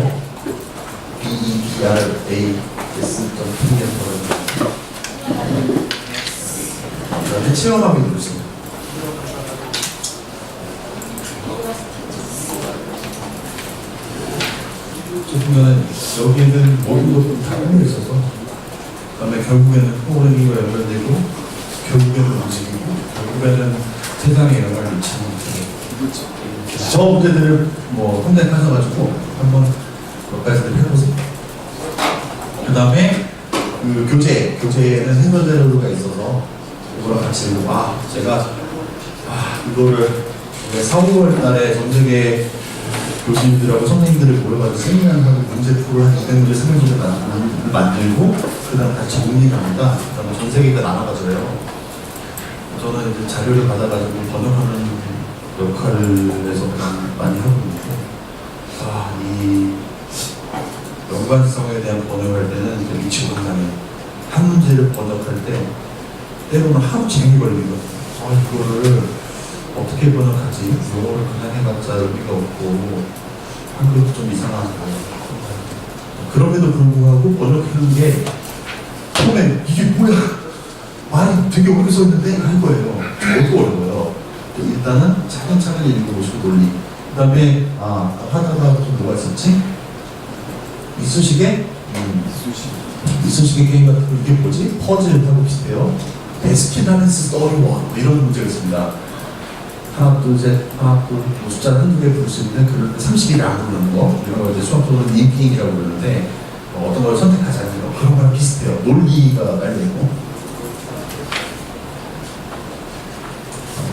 beras.kr 체험하기 누르습니다. 보면 여기에는 모든 것들이 다 깔려 있어서 그다음에 결국에는 프로그래밍과 연결되고 결국에는 움직이고 결국에는 세상에 영향을 미치는 저 문제들을 선택하셔가지고 한번 몇 가지들 해보세요. 그 다음에 그 교재에는 해설 자료가 있어서 이거랑 같이 제가 이거를 4, 5월 달에 전 세계 교수님들하고 선생님들을 모여가지고 세미나를 하고 문제풀을 한 200문제, 300문제 만들고 그 다음 다시 정리합니다. 그 다음에 전 세계가 나눠가져요. 저는 이제 자료를 받아가지고 번역하는 역할에서 많이 하고 있는데 이 연관성에 대한 번역할 때는 미치고 상당히 한 문제를 번역할 때 때로는 하루 종일 걸리거든요. 이거를 어떻게 번역하지? 영어를 그냥 해봤자 의미가 없고 한글도 좀 이상한 거예요. 그럼에도 불구하고 번역하는 게 처음에 이게 뭐야? 말이 되게 오래 써있는데 할 거예요. 저도 어려워요. 일단은 차근차근 읽어보시고 논리. 그 다음에 하다가 좀 뭐가 있었지? 이쑤시개? 이쑤시개 게임 같은 거 이게 뭐지? 퍼즐하고 비슷해요. 베스킨라빈스 떠오르원 이런 문제가 있습니다. 하나 둘 셋 하나 둘 숫자를 한두 개 부를 수 있는데 그럴 때 30일을 안 부르는 거 이런 걸 이제 수학적으로 림핑이라고 부르는데 어떤 걸 선택하지 않는 거 그런 거랑 비슷해요. 논리가 깔려있고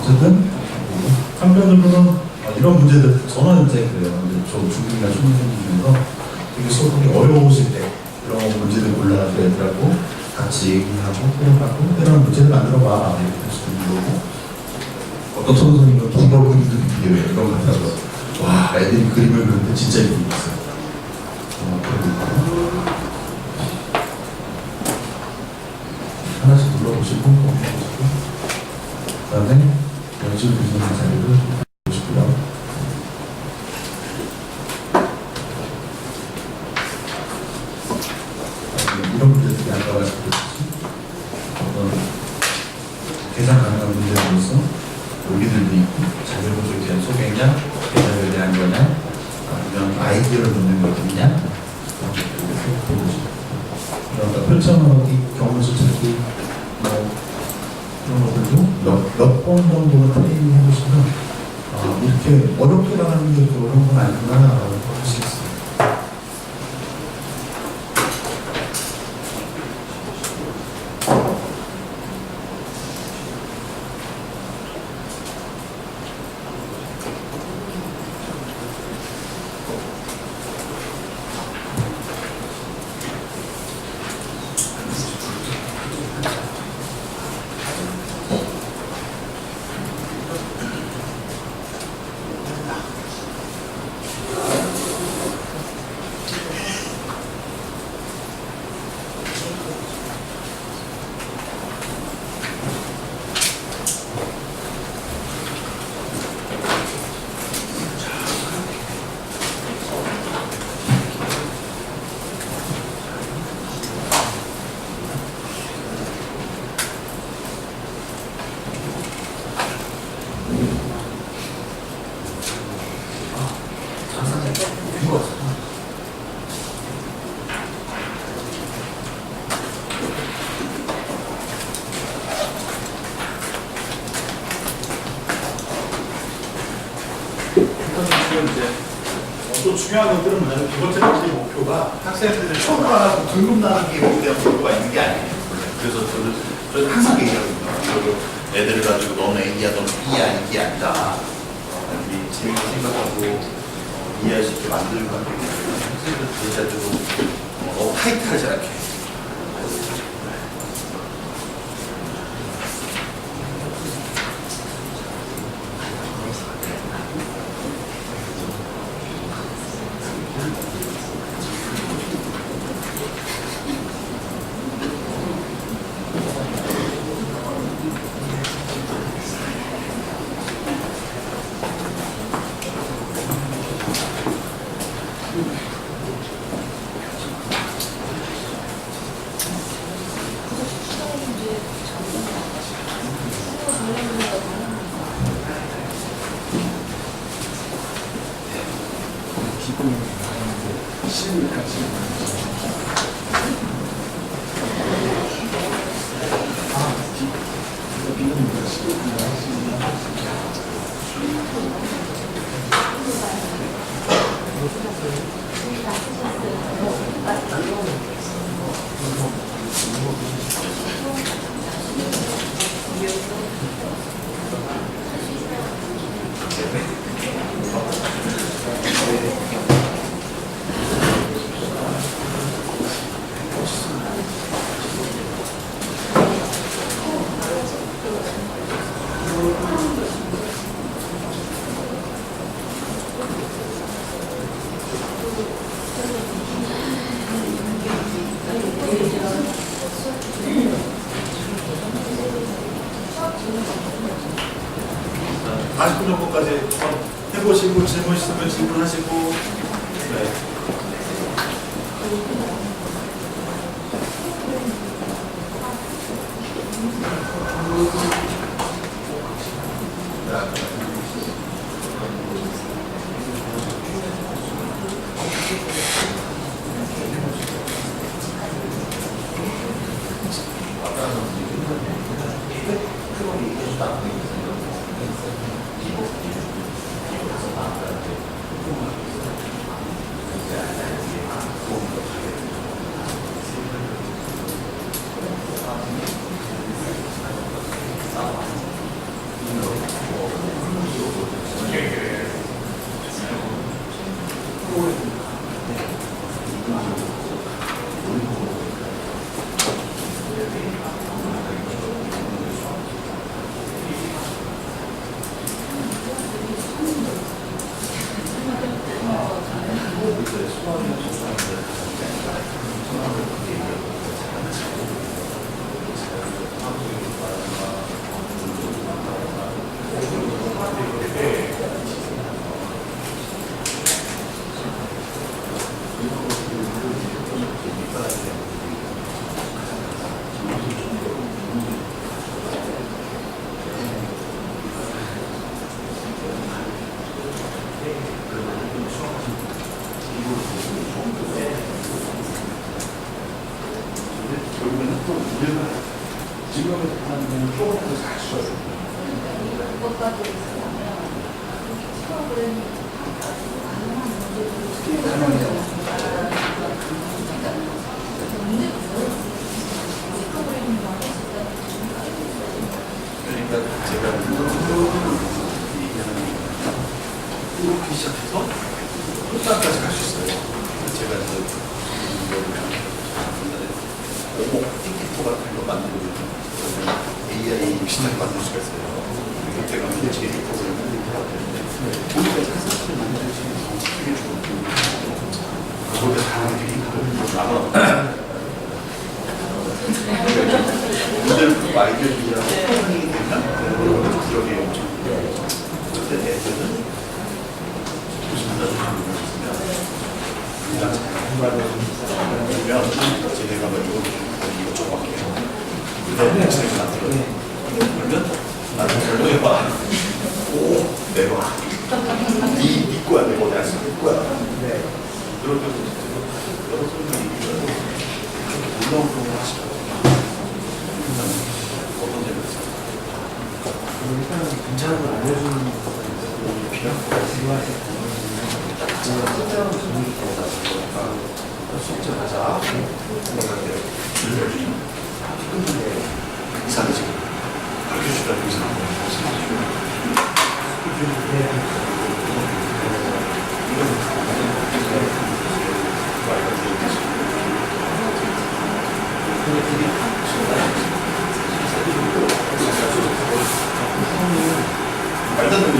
어쨌든 한편으로는 이런 문제들 저는 이제 그래요. 이제 저 중국이나 초등생이면서 되게 소통이 어려우실 때 이런 문제들 골라서 애들하고 같이 얘기하고 토론하고 이런 문제를 만들어봐 이렇게 할 수도 있는 거고 어떤 초등생님은 기본 그림도 비교해요. 이런 거 같아서 와 애들이 그림을 그리는데 진짜 예쁘게 있어요. 그러고 있고 하나씩 눌러보시고 그 다음에 연습 교수님 자리를 보시고요. 이런 문제들이 아까 말씀드렸듯이 어떤 계산 가능한 문제로서 여기들도 있고 자료를 대한 소개냐, 계산에 대한 거냐, 아니면 아이디어를 넣는 것이냐 그런 것들을 해보시고 그러니까 펼쳐놓기, 경험수 찾기 뭐 그런 것들도 몇 번 정도는 트레이닝 해보시면 이렇게 어렵게 나가는 게 어려운 건 아니구나 라고 할 수 있어요. 또 중요한 것들은 뭐냐면 두 번째 번째 목표가 학생들이 처음 알아서 등급 나누기 대한 목표가 있는 게 아니에요. 그래서 저는 항상 얘기하거든요. 애들을 가지고 너는 A야 너는 B야 이게 아니다. 우리 재밌게 생각하고 이해할 수 있게 만들고 하는 게 학생들 제자들도 너무 타이트하지 않게. 정도까지 해보시고 질문 있으면 질문하시고. 네. 또 우리가 지금은 한 프로그램을 잘 써요. 그러니까 제가 이렇게 시작해서 끝까지 갈 수 있어요. 제가 오목 틱틱토 같은 거 만들고 AI 시장을 만들 수가 있어요. 제가 제일 프로그램을 해야 되는데 우리가 사실 만들 수 있는 되게 좋은 그걸 다 되게 모델 아이디어들이랑 소통이 되면 기억이 엄청 그때 애들은 보시면 제가 이거 좀 할게요. 그다음에 진행을 만들어요. 그러면 나중에 설명해봐. 오, 내가 네 거야, 내 거야, 내 거야. 그럴 때도 여러 설명이 놀라운 경험을 하시더라고요. 어떤 점이 있어요? 일단은 괜찮은 걸 알려주는 것이 필요하실 때는 실제로 분위기 때문에 실제 하자. 이상이 지금 가르쳐주다고 이상한 거예요. 말도 안 되는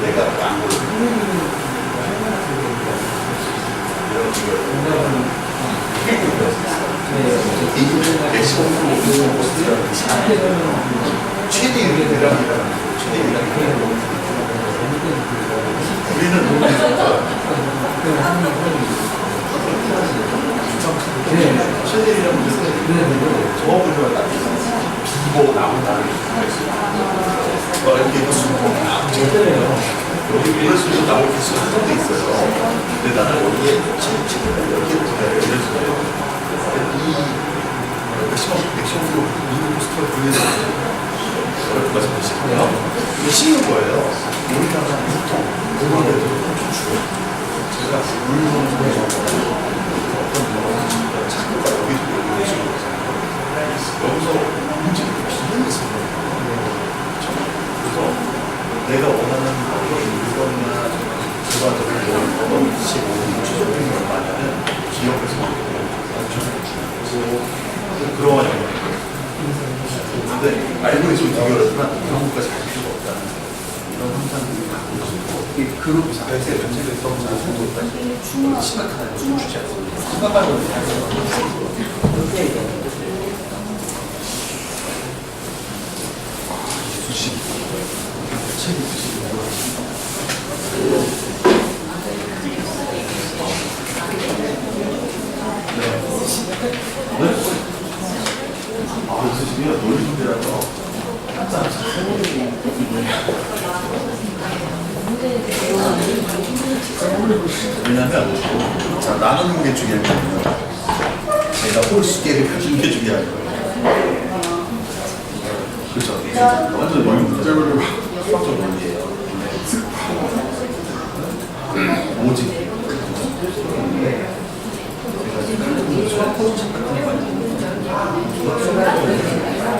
내가 안 보여. 최대 유리라는 최대 유리라는 우리는 최대이라는 문제인데 저 부분을 딱 비보 나온다는 이렇게 무슨 여기 그래서 나올 수 한정돼 있어요. 근데 나는 여기에 여기에 이래서 이 맥시멈으로 미국 포스터를 보내서 어렵게 말씀드리시고요. 이게 씌는 거예요. 우리나라 보통 물건에도 엄청 주고 제가 물건을 통해서 어떤 자꾸가 여기서 여기서 여기서 문제가 비행이 있어요. 그래서 내가 원하는 물건이나 결과적으로 어떤 식으로 최종적인 걸 말하면 기업에서 그런 영역이 근데 알고리즘이 되게 어렵지만 그런 것까지 갈 필요가 없다는 이런 현상들이 갖고 있고 그룹 자체의 전체적 정도까지 심각한 것을 주지 않습니다. 심각한 것을 교수님이 논리 문제라서 항상 왜냐하면 자 나누는 게 중요한 게 아니라 내가 홀수계를 가지는 게 중요한 거예요. 그렇죠. 완전 논리 문제로 수학적 논리예요. 오직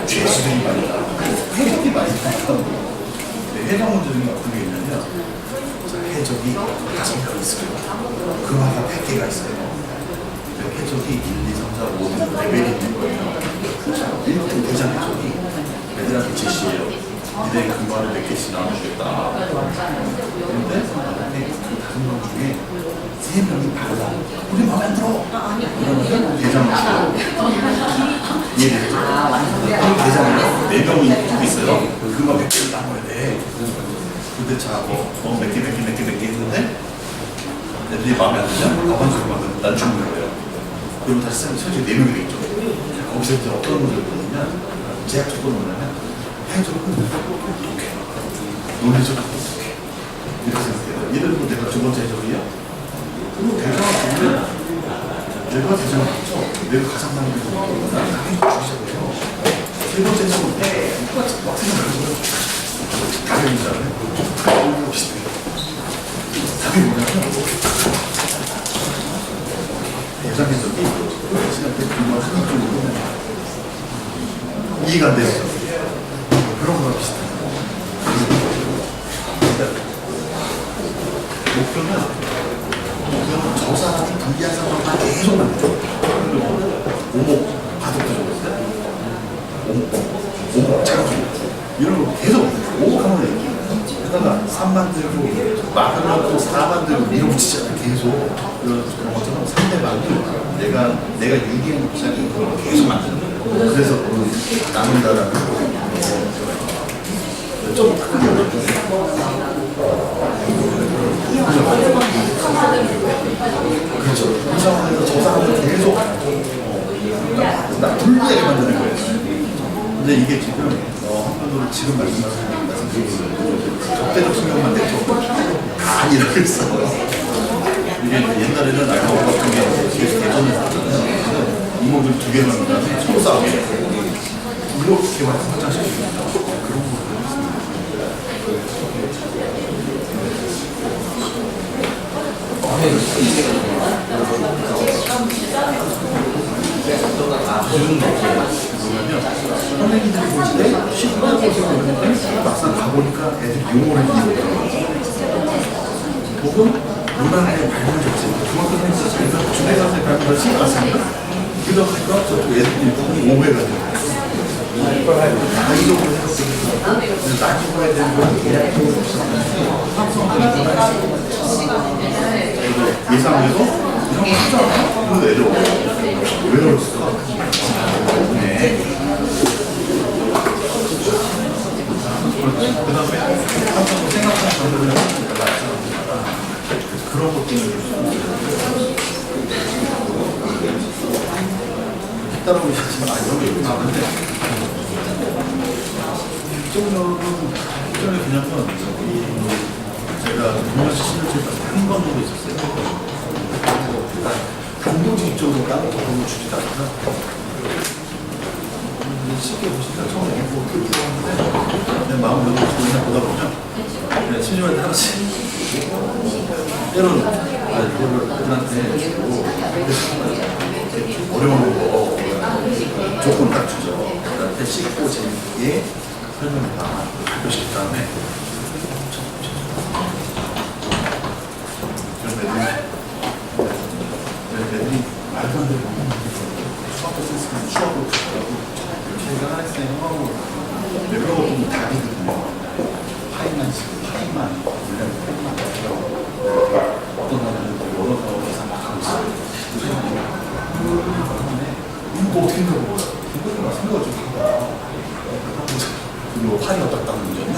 죄수들이 많이 나와요. 해적이 많이 나와요. 해적 문제들이 어떤 게 있냐면 해적이 5명 있어요. 그마다 100개가 있어요. 해적이 1, 2, 3, 4, 5, 6 레벨이 있는 거예요. 1등 대장 해적이 애들한테 제시해요. 니들이 금발을 몇 개씩 나눠주겠다. 그런데 그 5명 중에 3명이 달라. 우리 마음에 안 들어. 그러면 대장을 줘요. 이해되죠? 그럼 대장은 4명이 있어요. 그만 몇 개를 나눠야 돼. 근데 자, 몇 개 했는데 애들이 마음에 안 드냐? 가방에서 그만 난 죽는 거예요. 그러면 다시 설치 4명이 되겠죠. 거기서 이제 어떤 문제를 보느냐? 제약 조건을 뭐냐면 행정은 독해. 논리적으로 독해. 이렇게 생각해요. 예를 들면 내가 두 번째 해석이야. 그리고 대상을 보면 내가 대상을 봤죠. 내가 가장 많이 배우는 건 나는 당연히 주기 시작해요. 세 번째 해석은 똑같이 막 생각하는 가격이잖아요. 가격이 비슷해요. 답이 뭐냐면 대상 해석이 시간 때 정말 한쪽으로 이해가 안 됐어. 그런 거랑 비슷해요. 목표는 저 사람이 불리한 상황만 계속 만들어. 오목 바둑도 좋았어요. 오목 장수 이런 거 계속 오목하면 돼. 그러다가 3 만들고 막으면 또 4 만들고 밀어붙이잖아. 계속 그런 것처럼 상대방이 내가 유리한 입장이 그걸 계속 만드는 거예요. 그래서 나눈다라는 좀 크게 그렇죠. 이 상황에서 저 사람을 계속 나 불리하게 만드는 거예요. 근데 이게 지금 한편으로 지금 말씀하신 적대적 신경만 내죠. 다 이렇게 있어. 이게 옛날에는 알파고 같은 게 계속 대전을 하잖아요. 이모들 2개만 나면 서로 싸우고 이렇게 확장시키니까 그런 거 뭐냐면 선생님들이 볼 때 쉽게 보시는데 막상 가보니까 애들이 용어를 이해하고 혹은 문화의 발전 자체 중학교에서 자기가 중학교에서 발전을 신경 안 쓰니까 그러니까 저쪽 애들이 오해가 돼요. 나이적으로 생각해서 나이적으로 해야 되는 건 계약적으로 예상해서 이런 거 하잖아. 그래도 애들 왜 그랬어? 네. 그 다음에 한번 생각하는 점들을 그런 것들을 따라오기 하지만 이런 게 있는데 일종의 개념은 제가 동명시 신현실까지 한 번 정도 있었어요. 단도직입적으로 다른 것을 주지도 않아서 쉽게 보시니까 처음에 뭐 그렇게 하는데 내 마음을 넣고 그냥 보다 보면 그냥 심심할 하나씩 때로는 이거를 애들한테 어려운 거 조건 딱 주죠. 애들한테 쉽고 재밌게 설명을 다 발표시킨 다음에 애들이 말도 안 되고 수학도 쓰는 수학도 듣고 이렇게 학생이 하고 그런 거 보면 답이거든요. 파이만 지금 파이만 물량 파이만 어떤 나라는 여러 번 계산 막 하고 있어요. 이거 어떻게 생각해? 이거 생각을 좀 해봐. 그리고 활이 어떻다 문제냐?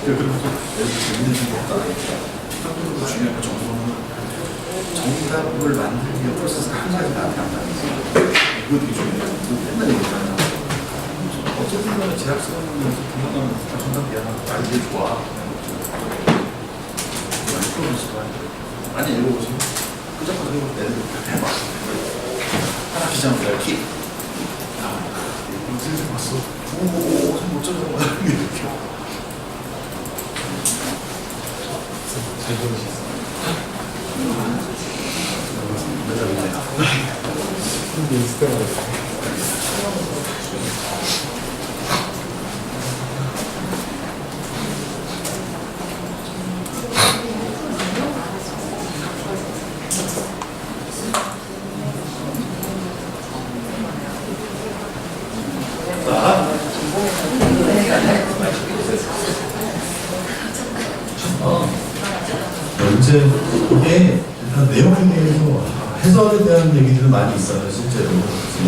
그러면서 애들 재밌는 친구 없다. 학교도 중요한 거 정보는 정답을 만들기 위한 프로세스가 한 가지 나한테 안 나는 거예요. 이거 되게 중요해요. 맨날 얘기하잖아. 어쨌든 간에 제약수업을 보면 정답이야. 이게 좋아. 많이 풀어보시고 많이 읽어보시고 그저부터 읽어볼 때 애들 해봐. 하나 기장을 킥. 이거 슬슬 봤어. 오, 좀 어쩌고 이렇게. 잘 보이셨어요? 이제 이게 일단 내용에 대해서 해설에 대한 얘기들은 많이 있어요, 실제로. 이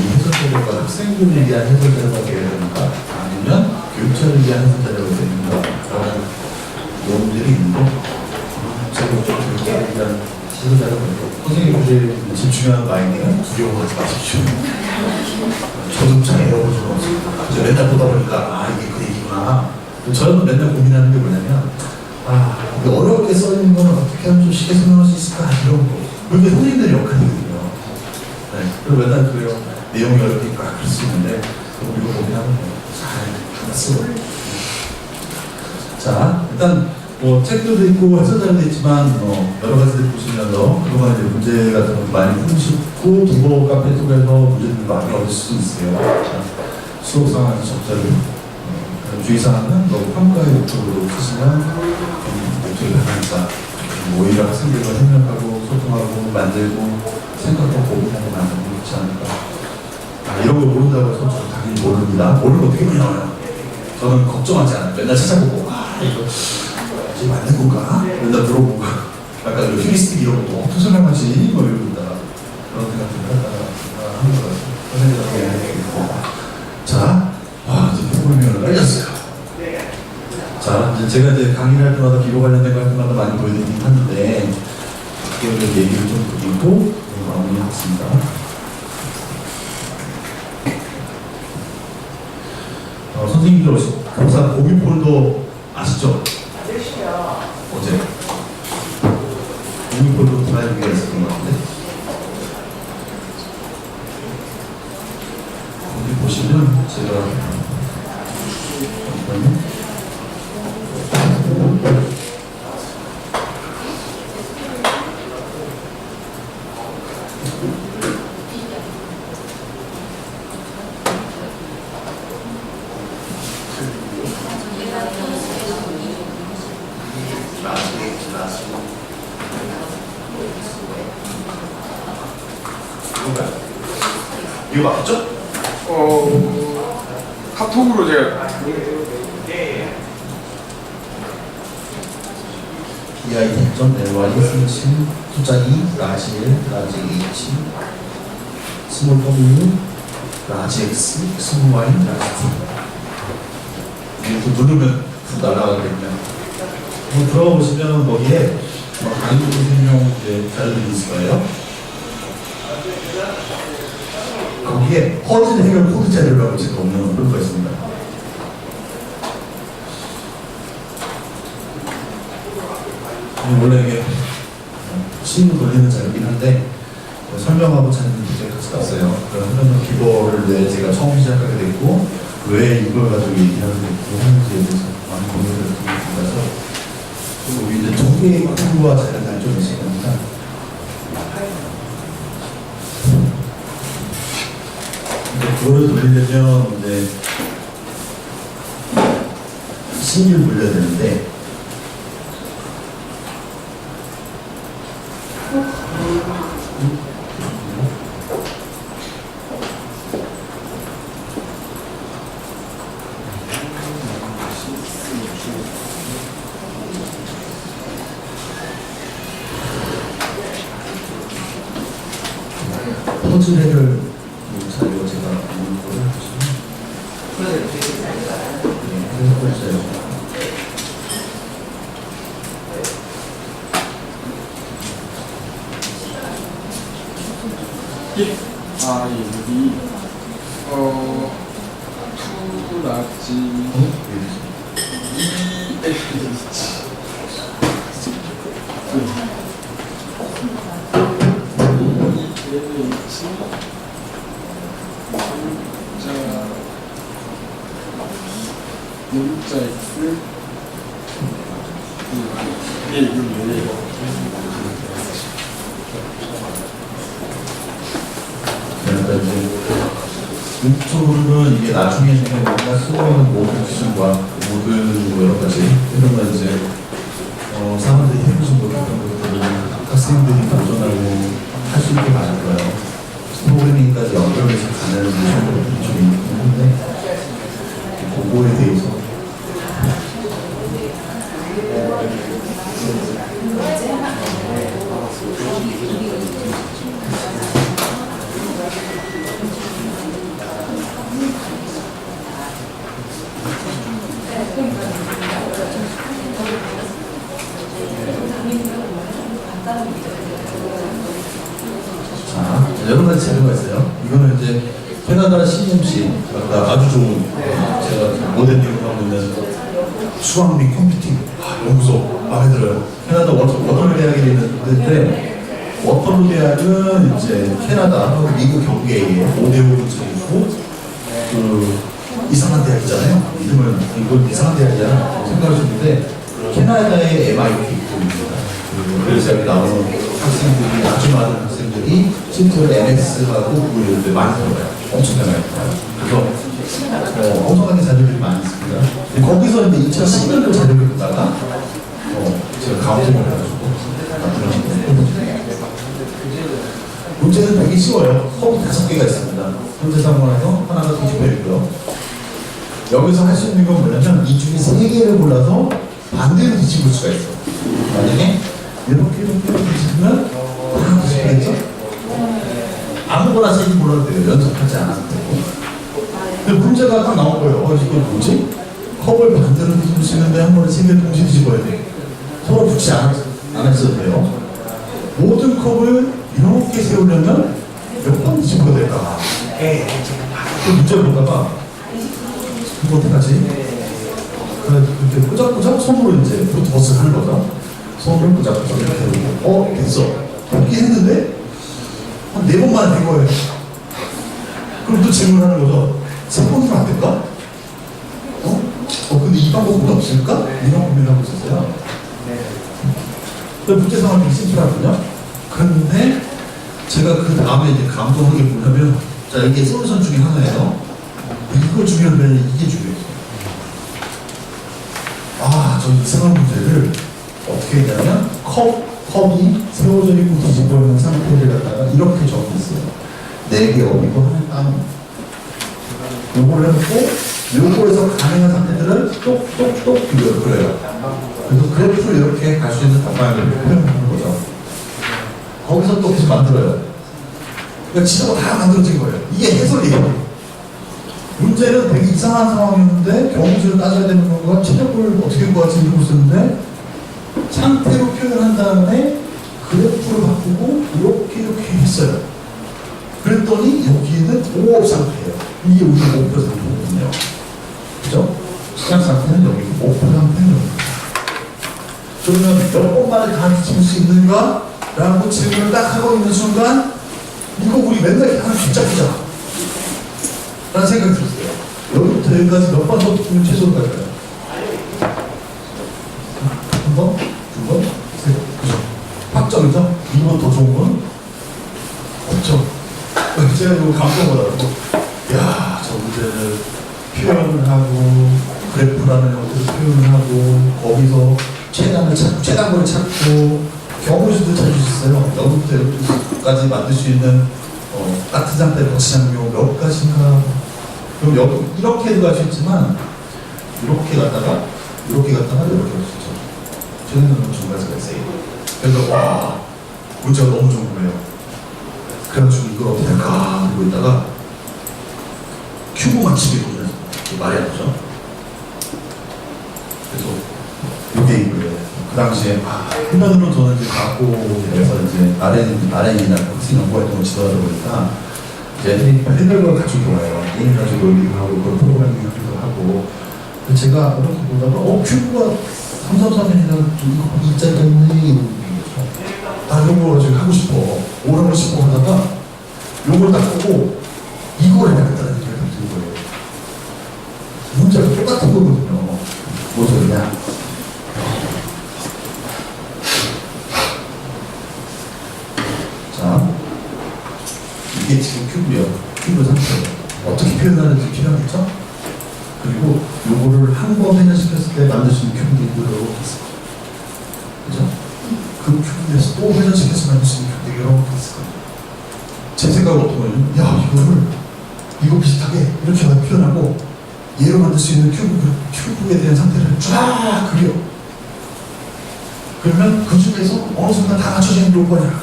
해설 자료가 학생들을 위한 해설 자료가 되어야 되는가, 아니면 교육자를 위한 해설 자료가 되는가, 그런 내용들이 있는데, 제가 교육자를 위한 지도자가 선생님 이제 집중하는 마인드는 두려워하지 마십시오. 저도 잘 배워본 적 없어요. 이제 맨날 보다 보니까 아 이게 그 얘기구나. 저는 맨날 고민하는 게 뭐냐면 아 이게 어렵게 써있는 건 어떻게 하면 좀 쉽게 설명할 수 있을까 이런 거. 그게 선생님들의 역할이거든요. 네. 그리고 맨날 그래요. 내용이 어렵니까 그럴 수 있는데 우리가 고민하면 잘 알았어. 자 일단 뭐 책도 있고 해설자도 있지만 여러 가지들 보시면서 그동안 이제 문제 같은 거 많이 푸시고 도보 카페 쪽에서 문제들 많이 얻을 수 있어요. 자, 수업 상황에서 적절히 주의사항은 너무 평가의 목적으로 쓰시면 목적이 하나니까 오히려 학생들과 협력하고 소통하고 만들고 생각하고 고민하고 만들고 그렇지 않을까. 아 이런 거 모른다고 해서 저는 당연히 모릅니다. 모르면 어떻게 나와요? 저는 걱정하지 않아요. 맨날 찾아보고 아 이거 이게 맞는 건가? 맨날 물어보고 약간 그 휴리스틱 이런 것도 어떻게 설명하지? 뭐 이러다가 그런 생각들을 하다가 하는 것 같아요. 선생님들하고 자, 이제 프로그래밍을 알렸어요. 자, 이제 제가 이제 강의를 할 때마다 기록 관련된 거 할 때마다 많이 보여드리긴 하는데 그게 얘기를 좀 드리고 마무리하겠습니다. 선생님들 교사 공유 폴더 아시죠? 어제 공유 폴더 드라이브가 있었던 것 같은데 여기 보시면 제가 잠깐만요. 이거 맞죠? 카톡으로 제가 PI.LY 숫자 2 라지 L 라지 H 스몰 W 라지 X 스몰 Y 라지 T 이렇게 누르면 날아가거든요. 들어가 보시면 거기에 강의 설명 자료들이 있을 거예요. 거기에 퍼즐 해결 코드 자료라고 제가 없는 걸 있습니다. 원래 이게 시인을 돌리는 자료긴 한데 설명하고 찾는 문제가 같이 났어요. 그러면 기본을 왜 제가 처음 시작하게 됐고 왜 이걸 가지고 얘기하게 됐고 하는지에 대해서 많은 고민을 드리고 있어서 그리고 이제 종교의 공부와 자료가 좀 있을 겁니다. 그거를 돌리려면 이제 신을 돌려야 되는데 퍼즐 해결 자료 제가 보는 거를 보시면 그래서 보세요. 여기 투 라지 문자 X 그러니까 이제 이쪽으로는 이게 나중에 우리가 쓰고 있는 모든 기준과 모든 여러 가지 이런 거 이제 사람들이 해보지 못했던 것들을 학생들이 도전하고 할 수 있게 많을 거예요. 프로그래밍까지 연결해서 가는 요소들이 좀 있긴 한데 그거에 대해서 여러 가지 자료가 있어요. 이거는 이제 캐나다 CMC, 아주 좋은 제가 모델링을 하고 있는 수학 및 컴퓨팅 연구소 마음에 들어요. 캐나다 워터루 대학에 있는데 워터루 대학은 이제 캐나다하고 미국 경계에 5대5 근처에 있고 그 이상한 대학이잖아요. 이름은 이건 이상한 대학이잖아 생각하셨는데 캐나다의 MIT입니다. 그래서 여기 나오는 학생들이 아주 많은 학생들이 실제로 MS하고 구글 이런 데 많이 들어가요. 엄청나게 많이 들어가요. 그래서 엄청나게 자료들이 많이 있습니다. 거기서 이제 2010년도 자료를 보다가 제가 가운데를 해가지고 문제는 되게 쉬워요. 컵이 5개가 있습니다. 현재 상황에서 하나가 뒤집혀 있고요. 여기서 할 수 있는 건 뭐냐면 이 중에 3개를 골라서 반대로 뒤집을 수가 있어. 만약에 이렇게 뒤집으면 다 뒤집겠죠? 아무거나 세기 몰라도 돼요. 연습하지 않아도 되고. 근데 문제가 딱 나온 거예요. 이거 뭐지? 컵을 반대로 뒤집을 수 있는데 한 번에 3개를 동시에 뒤집어야 돼. 서로 붙지 않았어도 돼요. 모든 컵을 이렇게 세우려면 몇 번 뒤집어야 될까? 그 문제를 보다가 이거 어떡하지? 그렇게 꾸작꾸작 손으로 이제 붓버스 하는 거죠. 손으로 꾸작꾸작 이렇게 해보고 됐어. 됐긴 했는데 한 4번만 된 거예요. 그럼 또 질문하는 거죠. 3번이면 안 될까? 근데 이 방법은 없을까? 이런 고민을 하고 있었어요. 문제 상황이 심플하거든요. 그런데 제가 그 다음에 이제 감동한 게 뭐냐면, 자, 이게 솔루션 중에 하나예요. 이거 중요한데 이게 중요해요. 저 이상한 문제를 어떻게 했냐면, 컵이 세워져 있고 뒤집어 있는 상태를 갖다가 이렇게 적어있어요. 4개 업이고 하나 따로. 요거를 해놓고, 요거에서 가능한 상태들을 똑똑똑 그려요. 그래서 그래프를 이렇게 갈 수 있는 방법을 표현하는 거죠. 거기서 또 계속 만들어요. 그러니까 지도가 다 만들어진 거예요. 이게 해설이에요. 문제는 되게 이상한 상황이었는데 경우수를 따져야 되는 건가, 체력을 어떻게 구할지 이러고 있었는데 상태로 표현한 다음에 그래프를 바꾸고 이렇게 했어요. 그랬더니 여기에는 5업 상태예요. 이게 우리 목표 상태거든요. 그죠? 시작 상태는 여기고 목표 상태는 여기고. 그러면 몇 번만에 다 뒤집을 수 있는가? 라고 질문을 딱 하고 있는 순간 이거 우리 맨날 하나 붙잡히잖아 라는 생각이 들었어요. 여기부터 여기까지 몇 번 더 최소로 갈까요? 한 번? 2번? 3번? 그죠? 확정이죠? 2번 더 좋은 건? 없죠? 제가 이거 감동받아서 저 문제를 표현을 하고 그래프라는 형태로 표현을 하고 거기서 최단거를 찾고 경우수도 찾을 수 있어요. 여기부터 여기까지 만들 수 있는 같은 상태의 거치장 몇 가지인가. 그럼 여기 이렇게도 갈 수 있지만 이렇게 갔다가 이렇게 갈 수 있죠. 저는 중간에서 있어요. 그래서 문제가 너무 좋은 거예요. 그래가지고 이걸 어떻게 할까 하고 있다가 큐브만 치기로는 말이 안 되죠. 그래서 이게 이거예요. 그 당시에 한편으로 저는 이제 과학고에서 이제 RN이나 학생 연구 활동을 지도하다 보니까 이제 해결과 가지고 와요. 게임 가지고 놀기도 하고 그런 프로그래밍도 하고. 제가 이렇게 보다가 큐브가 333이나 이 자리가 있네. 요거 가지고 하고 싶어. 오라고 싶어 하다가 요걸 딱 보고 이걸 해야겠다는 생각이 든 거예요. 문제가 똑같은 거거든요. 뭐 소리냐? 자, 이게 지금 큐브예요. 큐브 상태예요. 어떻게 표현하는지 필요하겠죠? 그리고 요거를 한 번 회전시켰을 때 만들 수 있는 큐브도 있고 이렇게 있을 거예요. 그죠? 그 큐브에서 또 회전시켜서 만들 수 있는 큐브도 이렇게 있을 거예요. 제 생각은 어떤 거냐면, 이거 비슷하게 이렇게 표현하고 얘로 만들 수 있는 큐브에 대한 상태를 쫙 그려. 그러면 그 중에서 어느 순간 다 맞춰지는 게 올 거냐.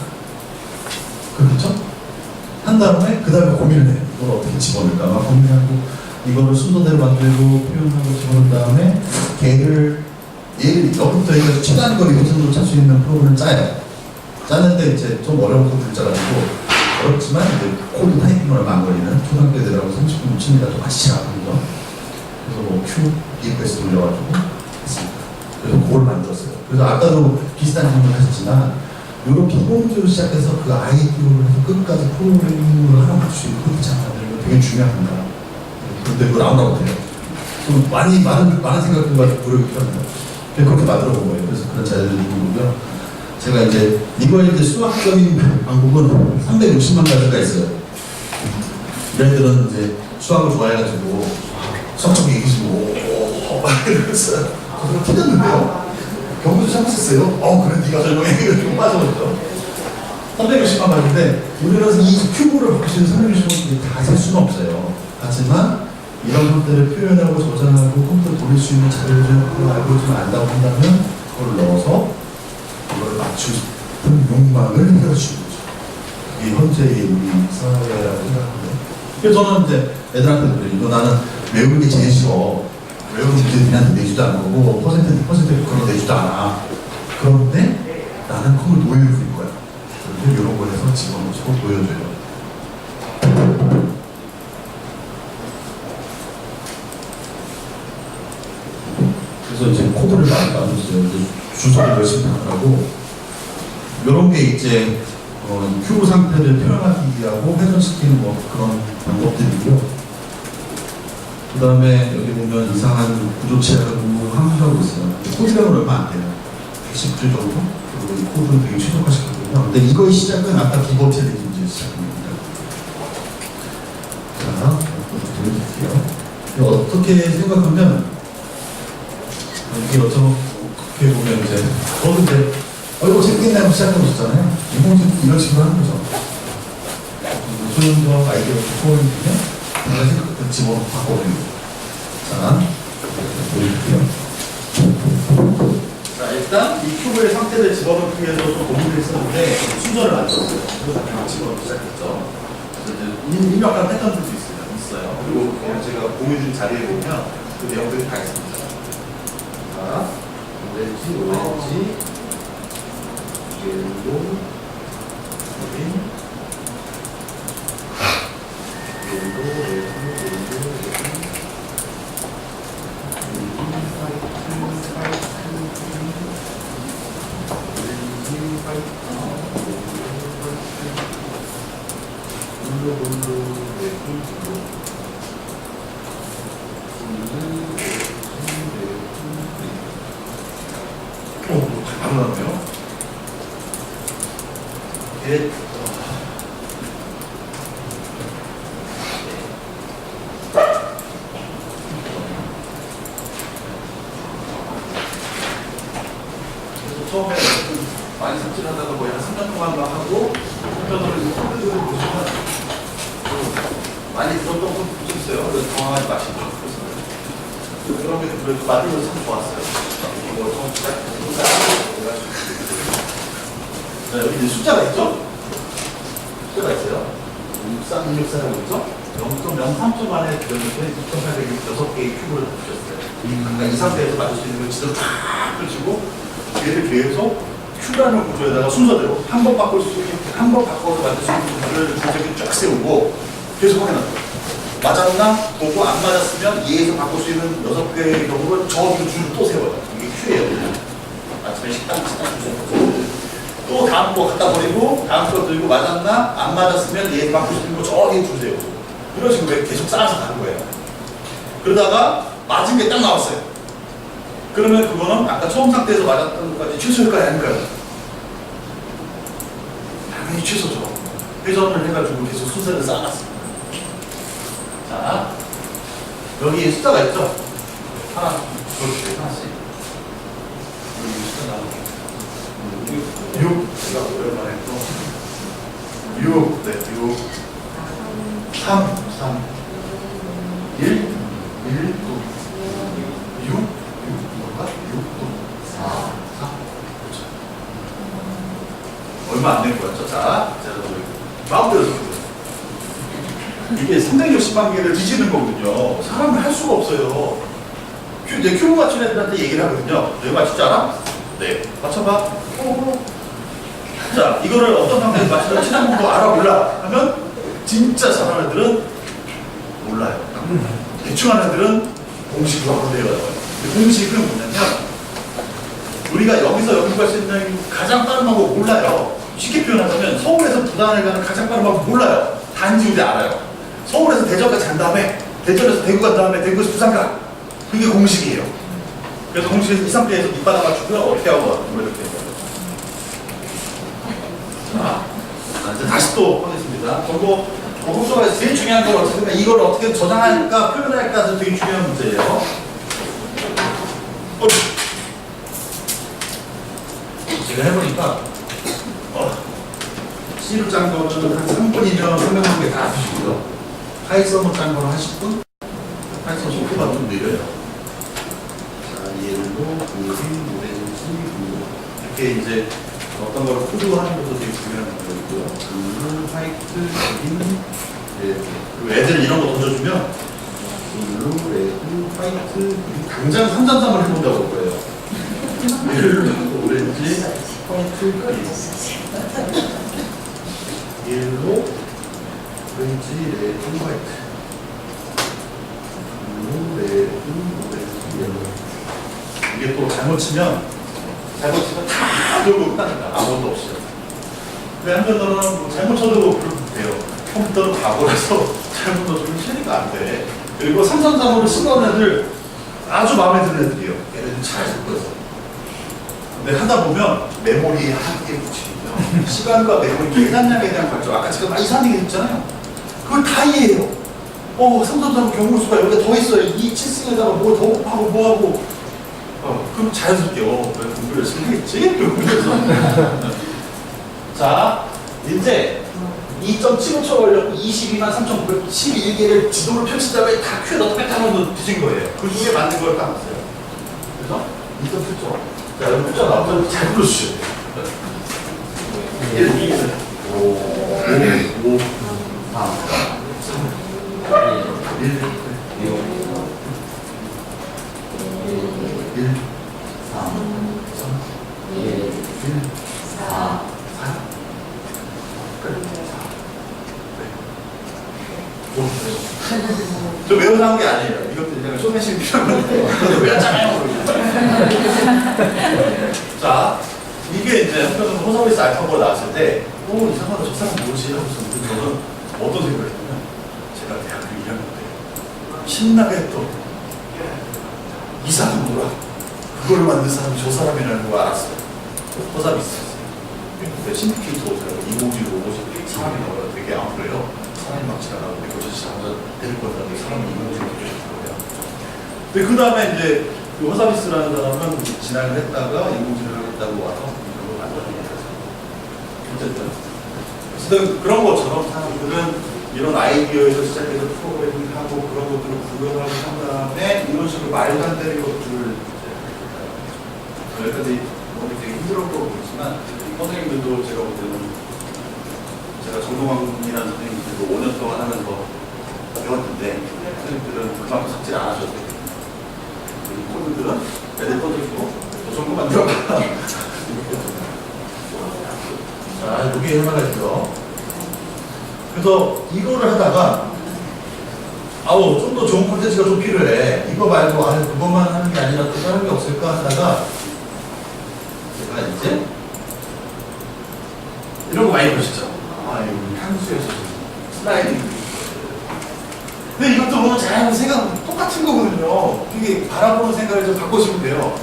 그렇죠? 한 다음에 그 다음에 고민을 해. 이걸 어떻게 집어넣을까 막 고민하고 이거를 순서대로 만들고 표현하고 집어넣은 다음에 얘를 여기부터 여기까지 최단 거리 회전으로 찰 수 있는 프로그램을 짜요. 짜는데 이제 좀 어려운 거 글자가지고 어렵지만 이제 코드 타이핑을 얼마 안 걸리는 초등학교 애들하고 30분 칩니다. 똑같이 잘하거든요. 그래서 뭐 Q, 리퀘스트 올려가지고 했습니다. 그래서 그걸 만들었어요. 그래서 아까도 비슷한 질문을 하셨지만 이런 기본적으로 시작해서 그 아이디어를 해서 끝까지 프로그래밍을 하나 맞출 수 있는 코드 만드는 거 되게 중요합니다. 그런데 그걸 아무나 못해요. 좀 많은 생각들을 가지고 노력이 필요합니다. 그렇게 만들어 본 거예요. 그래서 그런 자료들을 본 거고요. 제가 이제 이거에 이제 수학적인 방법은 360만 가지가 있어요. 얘네들은 이제 수학을 좋아해가지고 수학적 얘기지고 이러면서 그걸 틀렸는데요. 경구도 잘못했어요. 그래 네가 설명해. 이거 빠져버렸죠. 360만 가지인데 우리는 이 큐브를 바꿀 수 있는 360만 다 셀 수는 없어요. 하지만 이런 것들을 표현하고 저장하고 컴퓨터 돌릴 수 있는 자료를 알고리즘을 안다고 한다면 그걸 넣어서 이걸 맞추고 싶은 욕망을 해결해 주는 거죠. 이게 현재의 우리 사회라고 생각합니다. 그래서 저는 이제 애들한테 그래요. 이거 나는 외우는 게 제일 쉬워. 외우는 문제 니한테 내주도 않은 거고 퍼센트 그런 거 내주도 않아. 그런데 나는 그걸 보여줄 거야. 그런데 이런 걸 해서 집어넣고 보여줘요. 그래서 이제 코드를 많이 만들었어요. 주소를 열심히 하고 이런 게 이제 큐브 상태를 표현하기 위하고 회전시키는 뭐 그런 방법들이고요. 그 다음에 여기 보면 이상한 구조체하고 함수하고 있어요. 코드량은 얼마 안 돼요. 110줄 정도? 그리고 이 코드는 되게 최적화시켰거든요. 근데 이거의 시작은 아까 기본체를 이제 시작합니다. 자, 보여드릴게요. 어떻게 생각하면 이게 어떻게 보면 이제 이제 이거 재밌겠네 시작하고 있었잖아요. 이런 식으로 하는 거죠. 소형적 아이디어가 소형이면 내가 생각했던 집어넣고 바꿔버리고. 자, 보여줄게요. 자, 일단 이 큐브의 상태를 집어넣기 위해서 좀 고민을 했었는데 순서를 만들었어요. 그래서 그냥 집어넣기 시작했죠. 그래서 이제 입력한 패턴들도 있어요. 그리고 그냥 제가 공유준 자리에 보면 그 내용들이 다 있습니다. 자, 오렌지, 옐로우, 그린, 옐로우, 바로 나오네요. 그래서 처음에 많이 삽질하다가 거의 한 3년 동안 막 하고 한편으로 컴퓨터를 보시면 많이 들었던 건 있어요. 그래서 당황하지 마시고 그런 게 그래도 만들어서 참 좋았어요. 이거 처음 시작해서 자, 여기 이제 숫자가 있죠? 숫자가 있어요. 6364라고 있죠? 0.03초 만에 들었는데 2,806개의 큐브를 붙였어요. 그러니까 이 상태에서 맞을 수 있는 걸 지도를 다 펼치고 얘를 계속 큐라는 구조에다가 순서대로 한 번 바꿀 수 있는, 한 번 바꿔서 만들 수 있는 구조를 줄줄이 쫙 세우고 계속 확인합니다. 맞았나? 보고 안 맞았으면 얘에서 바꿀 수 있는 6개의 경우를 저기 줄을 또 세워요. 이게 큐예요. 아침에 식당 주세요. 또 다음 거 갖다 버리고 다음 거 들고 맞았나? 안 맞았으면 얘 바꿀 수 있는 거 저기 주세요. 이런 식으로 계속 쌓아서 가는 거예요. 그러다가 맞은 게 딱 나왔어요. 그러면 그거는 아까 처음 상태에서 맞았던 것까지 취소일까요? 아닐까요? 당연히 취소죠. 회전을 해가지고 계속 순서를 쌓아놨습니다. 자, 여기 숫자가 있죠? 하나, 둘, 하나씩. 여기 숫자 나오게. 6, 제가 오랜만에 또 6, 네, 6, 3, 1, 1, 6, 6, 뭔가? 6, 4, 4, 그렇죠. 얼마 안 된 거였죠? 자, 제가 마음대로 적어요. 이게 360만 개를 뒤지는 거거든요. 사람이 할 수가 없어요. 이제 큐브 맞춘 애들한테 얘기를 하거든요. 왜 맞출 줄 알아? 네. 맞춰봐. 자, 이거를 어떤 상태에서 맞추면 최상봉도 알아 몰라 하면 진짜 잘하는 애들은 몰라요. 대충 하는 애들은 공식으로 하고 내려가요. 공식은 뭐냐면 우리가 여기서 여기 갈 수 있는 가장 빠른 방법 몰라요. 쉽게 표현하자면 서울에서 부산에 가는 가장 빠른 방법 몰라요. 단지 우리 알아요. 서울에서 대전까지 간 다음에 대전에서 대구 간 다음에 대구에서 부산 가. 그게 공식이에요. 그래서 공식에서 이 상태에서 밑바닥 맞추고요. 어떻게 하고 뭐 이렇게. 자, 이제 다시 또 보겠습니다. 저거 복수가 제일 중요한 건 어떻게 이걸 어떻게 저장할까 표현할까 되게 중요한 문제예요. 제가 해보니까 C로 짠 거는 한 3분이면 설명한 다 하시고요. 하이썸을 짠 거는 하실 분? 하이썸 속도가 좀 느려요. 자, 옐로, 그린, 오렌지, 블루 이렇게 이제 어떤 걸 코드하는 것도 되게 중요한 거고요. 블루, 화이트, 그린, 레드 그리고 애들 이런 거 던져주면 블루, 레드, 화이트, 그린 당장 333을 해본다고 할 거예요. 옐로, 오렌지, 화이트, 그린 옐로, 오렌지, 레드, 화이트 블루, 레드, 오렌지, 옐로 이게 또 잘못 치면 다 들고 끝나니까 아무것도 없어요. 근데 한편으로는 뭐 잘못 쳐도 그렇게 돼요. 컴퓨터는 바보라서 잘못 넣어주면 처리가 안 돼. 그리고 333으로 쓰던 애들 아주 마음에 드는 애들이에요. 얘네들 잘 쓰고 있어. 근데 하다 보면 메모리에 한개 붙이거든요. 시간과 메모리 계산량에 대한 발전. 아까 제가 많이 이상한 얘기 했잖아요. 그걸 다 이해해요. 333 경우수가 여기가 더 있어요. 이 7승에다가 뭐 더 곱하고 뭐하고. 그럼 자연스럽게 왜 공부를 열심히 하겠지? 자, 이제 2.75초 걸렸고 22만 3,911개를 지도를 펼친 다음에 다 큐에 넣고 뺐다고 뒤진 거예요. 그 중에 맞는 걸 따놨어요. 그래서 2.7초. 자, 여러분 숫자 나오면 잘 불러주셔야 돼요. 1, 2, 5, 5, 4, 3, 1, 1, 3, 1, 1, 4, 4, 끝. 저 외워서 한 게 아니에요. 이것도 그냥 쇼맨십 필요한 건데 외웠잖아요. 자, 이게 이제 한편으로 호서비스 알파고가 나왔을 때 이상하다 저 사람 뭐지? 하고서 저는 어떤 생각을 했냐면 제가 대학교 1학년 때 신나게 또 이상한 뭐라 그걸 만든 사람이 저 사람이라는 걸 알았어요. 호서비스였어요. 신디케이터라고 이모지 로봇이 사람이 나와요. 되게 안 그래요? 사람이 막 지나가고 이거 저 사람을 데리고 왔다는데 사람이 이모지로 해주셨더라고요. 근데 그 다음에 이제 그 호서비스라는 사람은 진학을 했다가 인공지능을 하겠다고 와서 이걸 만들어낸 거죠. 어쨌든 그런 것처럼 사람들은 이런 아이디어에서 시작해서 프로그래밍하고 그런 것들을 구현하고 한 다음에 이런 식으로 말도 안 되는 것들을 여기까지 되게 힘들었고 그렇지만 선생님들도 제가 볼 때는 제가 정동환이라는 선생님들도 5년 동안 하면서 배웠는데 선생님들은 그만큼 삭제를 안 하셔도 돼요. 이 코드들은 애들 떠들고 저 정도 만들어봐. 자, 여기 하나가 있죠. 그래서 이거를 하다가 좀 더 좋은 콘텐츠가 좀 필요해. 이거 말고 그것만 하는 게 아니라 또 다른 게 없을까 하다가 제가 이제 이런 거 많이 보시죠. 이거 향수에서 슬라이딩. 근데 이것도 보면 잘 생각 똑같은 거거든요. 이게 바라보는 생각을 좀 바꾸시면 돼요.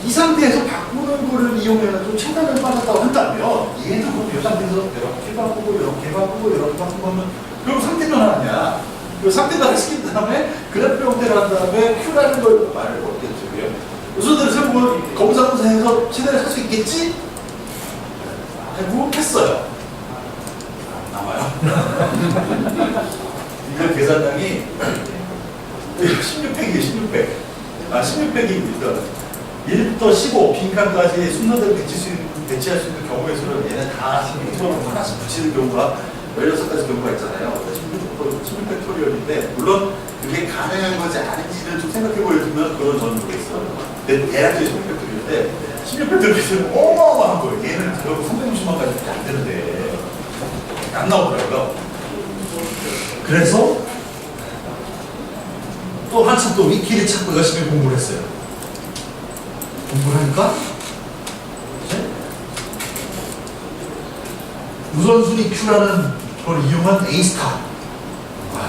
이 상태에서 바꾸는 거를 이용해서 최단을 빠졌다고 한다면 얘는 그럼 이 상태에서 이렇게 바꾸고 이렇게 바꾸고 이렇게 바꾸고 하면 그럼 상태 변화 아니야. 그 상태 변화를 시킨 다음에 그래프 형태를 한 다음에 Q라는 걸 말을 어떻게 해줘요? 요즘들 세보면 검사해서 최대를 살 수 있겠지? 하고 했어요. 남아요. 이거 계산량이 16팩이에요, 16팩. 16팩이 1부터 15 빈칸까지 순서대로 배치할 수 있는 경우에서는 얘네 다 16팩 하나씩 붙이는 경우가 16가지 경우가 있잖아요. 16팩토리얼인데 물론 그게 가능한 거지 아닌지는 좀 생각해 보여주면 그건 저는 모르겠어요. 대략적인 16팩토리얼인데 16팩트 비트는 어마어마한 거예요. 얘는 들어도 360만까지 안 되는데 안 나오더라고요. 그래서 또 한참 또 위키를 찾고 열심히 공부를 했어요. 공부를 하니까 이제 우선순위 Q라는 걸 이용한 A스타.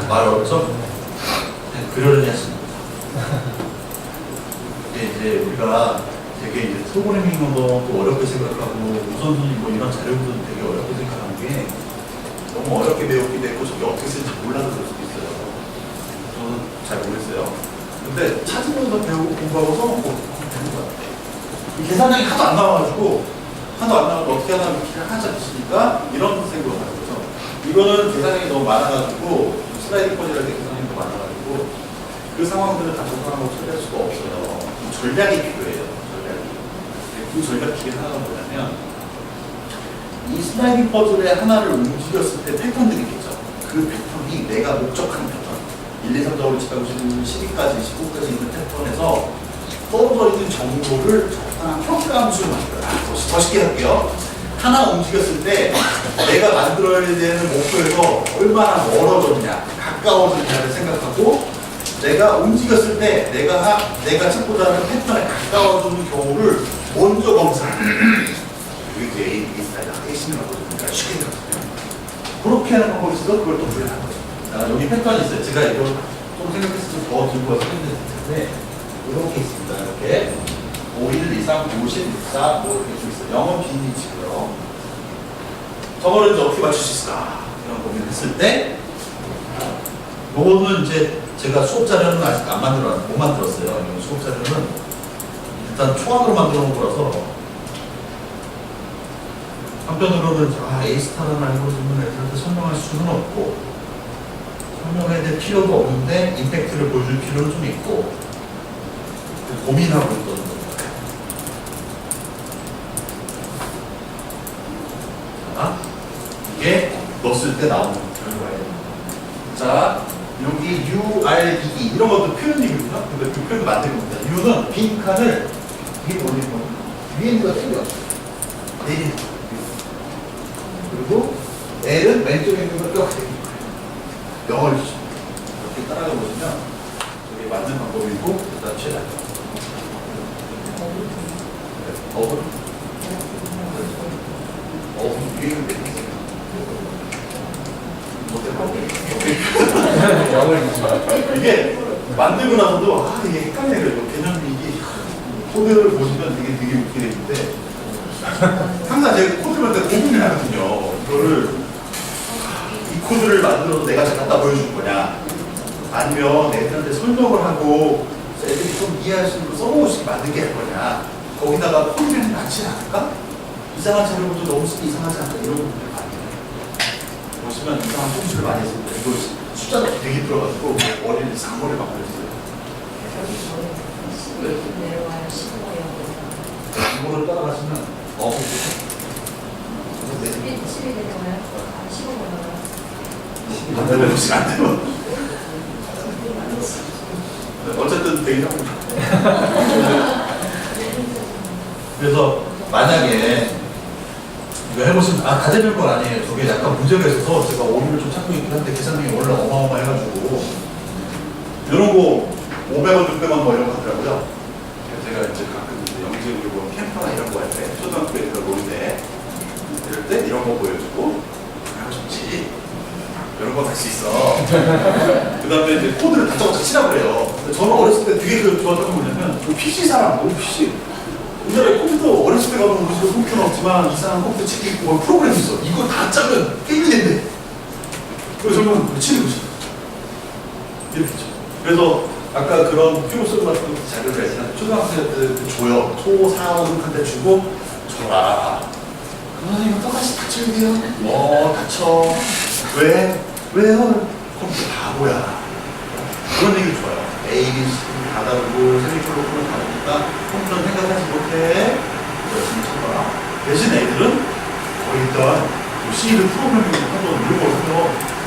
말 어렵죠? 네, 그러려니 했습니다. 이제 우리가 되게 이제 프로그래밍은 또 어렵게 생각하고 우선순위 뭐 이런 자료들은 되게 어렵게 생각하는 게 너무 어렵게 배웠기도 했고 저게 어떻게 쓰는지 몰라서 그럴 수도 있어요. 저는 잘 모르겠어요. 근데 찾으면서 배우고 공부하고 써먹고 되는 것 같아요. 이 계산량이 하도 안 나와가지고 하도 안 나와서 어떻게 하나 이렇게 하지 않으니까 이런 생각을 하는 거죠. 이거는 계산량이 너무 많아가지고 슬라이딩 퍼즐할 때 계산량이 너무 많아가지고 그 상황들을 다 적응하고 처리할 수가 없어요. 전략이 필요해요. 전략이. 그 전략 중에 하나가 뭐냐면 이 슬라이딩 퍼즐의 하나를 움직였을 때 패턴들이 있겠죠. 그 패턴이 내가 목적한 패턴 1, 2, 3, 4, 5, 6, 7, 8, 9, 10, 12까지 19까지 있는 패턴에서 떨어져 있는 정보를 적당한 평가함수를 만들어요. 더 쉽게 할게요. 하나 움직였을 때 내가 만들어야 되는 목표에서 얼마나 멀어졌냐 가까워졌냐를 생각하고 내가 움직였을 때 내가 찾고자 하는 패턴에 가까워지는 경우를 먼저 검사해요. 이게 A, B 스타일, A심이라고 그러니까 쉽게 들었어요. 그렇게 하는 방법이 있어서 그걸 또 구현한 거죠. 자, 여기 패턴이 있어요. 제가 이걸 좀 생각했을 때 더 들고 와서 했는데 이렇게 있습니다. 이렇게 5, 1, 2, 3, 5, 10, 4, 뭐 이렇게 쭉 있어요. 영어 비니치고요. 저거를 이제 어떻게 맞출 수 있을까? 이런 고민을 했을 때 요거는 이제 제가 수업 자료는 아직 못 만들었어요. 이 수업 자료는 일단 초안으로 만들어 놓은 거라서 한편으로는 A스타라는 알고리즘을 애들한테 설명할 수는 없고 설명해야 될 필요도 없는데 임팩트를 보여줄 필요는 좀 있고 고민하고 있던 겁니다. 자, 이게 넣었을 때 나오는 결과예요. 자, 여기 URDE 이런 것도 표현이거든요. 근데 그 표현도 만드는 겁니다. U는 빈 칸을 위에 올리는 겁니다. 위에 있는 거 땡겨 내리는 거예요. 그리고 L은 왼쪽에 있는 걸 뼈가 되는 거예요. 영어를 이렇게 따라가 보시면 저게 맞는 방법이고 일단 최단. 어분 유행을 내리세요. 이게 만들고 나서도 이게 헷갈려요. 개념이 이게 코드를 보시면 되게 웃기게 되는데 항상 제가 코드를 할 때 고민을 하거든요. 이거를 이 코드를 만들어서 내가 잘 갖다 보여줄 거냐 아니면 애들한테 설명을 하고 애들이 좀 이해할 수 있는 써먹을 수 있게 만들게 할 거냐 거기다가 코드를 낫지 않을까? 이상한 자료부터 너무 쓰기 이상하지 않을까? 이런 부분들 많이 해요. 보시면 이상한 통수를 많이 했습니다. 이거 숫자가 되게 들어가지고 머리를 이상한 머리를 막 그렸어요. 이거를 따라가시면 안 되면 어쨌든 되게 하고 그래서 만약에 이거 해보시면 다 되는 건 아니에요. 저게 약간 문제가 있어서 제가 오류를 좀 찾고 있긴 한데 계산량이 원래 어마어마해가지고 이런 거 500원, 600원 뭐 이런 거 하더라고요. 그래서 제가 이제 가끔 영재 그리고 캠프나 이런 거 할 때 초등학교 애들 놀 때 이럴 때 이런 거 보여주고 좋지 이런 거 할 수 있어. 그 다음에 이제 코드를 다 적어서 치라고 그래요. 근데 저는 어렸을 때 되게 좋았던 게 뭐냐면 그 PC 사람, 너무 PC 우리나라에 컴퓨터 어렸을 때 가면 우리 집에 컴퓨터는 없지만 이상한 컴퓨터 책이 있고 뭐 프로그램이 있어. 이거 다 짜면 게임이 된대. 그래서 저는 치는 거죠. 이렇게 쳐. 그래서 아까 그런 필요성 같은 자료를 했잖아요. 초등학생한테 줘요. 초, 4, 5, 6한테 주고 줘라. 그 선생님은 똑같이 다쳐야 돼요. 다쳐. 왜? 왜요? 컴퓨터 바보야. 그런 얘기 좋아요. A, B, C 다 다르고 세미콜로는 다르니까 컴퓨터는 생각하지 못해. 열심히 쳐봐. 대신 애들은 거의 일단 C를 프로그래밍 한번 이런 거 하면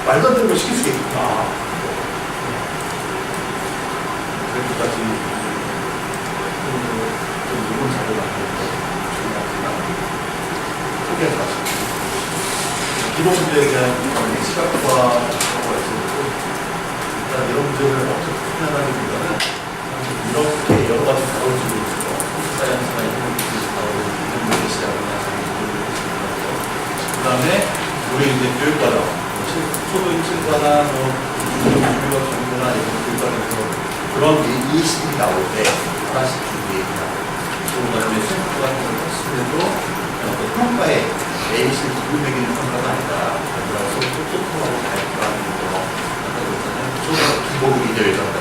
말도 안 되는 걸 시킬 수 있겠구나. 그렇게까지 좀 이런 자료가 안 되는데 문제에 대한 시각화가 있었고 일단 이런 문제를 어떻게 풀어나가기보다는 이렇게 여러 가지 다뤄지고 있어요. 사이언스나 이런 것들이 다뤄지는 시작이나 그 다음에 우리 이제 교육과정, 초등학교나 중등교육 정도나 이런 교육과정에서 그런 예시들이 나올 때 하나씩 준비해야 또 그다음에 수업 같은 걸 했을 때도 평가에 예시 기분 매기는 평가가 아니라 소통하고 발표하는 거 그렇잖아요. 기복이 되어 있다고.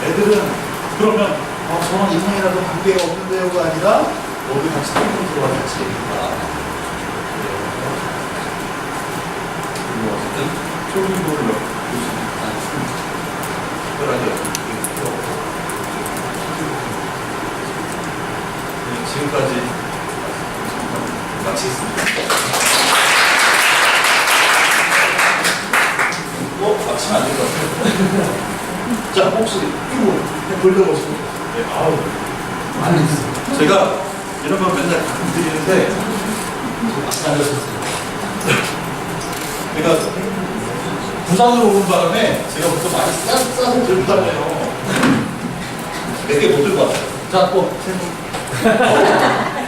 애들은 그러면 저는 이상이라도 관계가 없는데요가 아니라 모두 같이 팀으로 같이 얘기해봐. 그리고 어쨌든 초기부를 보시면 특별하게 지금까지 마치겠습니다. 마치면 안 될 것 같아요. 자, 혹시 이거 돌려보시고. 네, 아우. 많이 있어요. 제가 이런 거 맨날 가끔 드리는데, 안 하셨어요. 그러니까, 부산으로 오는 바람에 제가 부터 많이 싸서 들고 다녀요. 몇 개 못 들고 왔어요. 자, 또,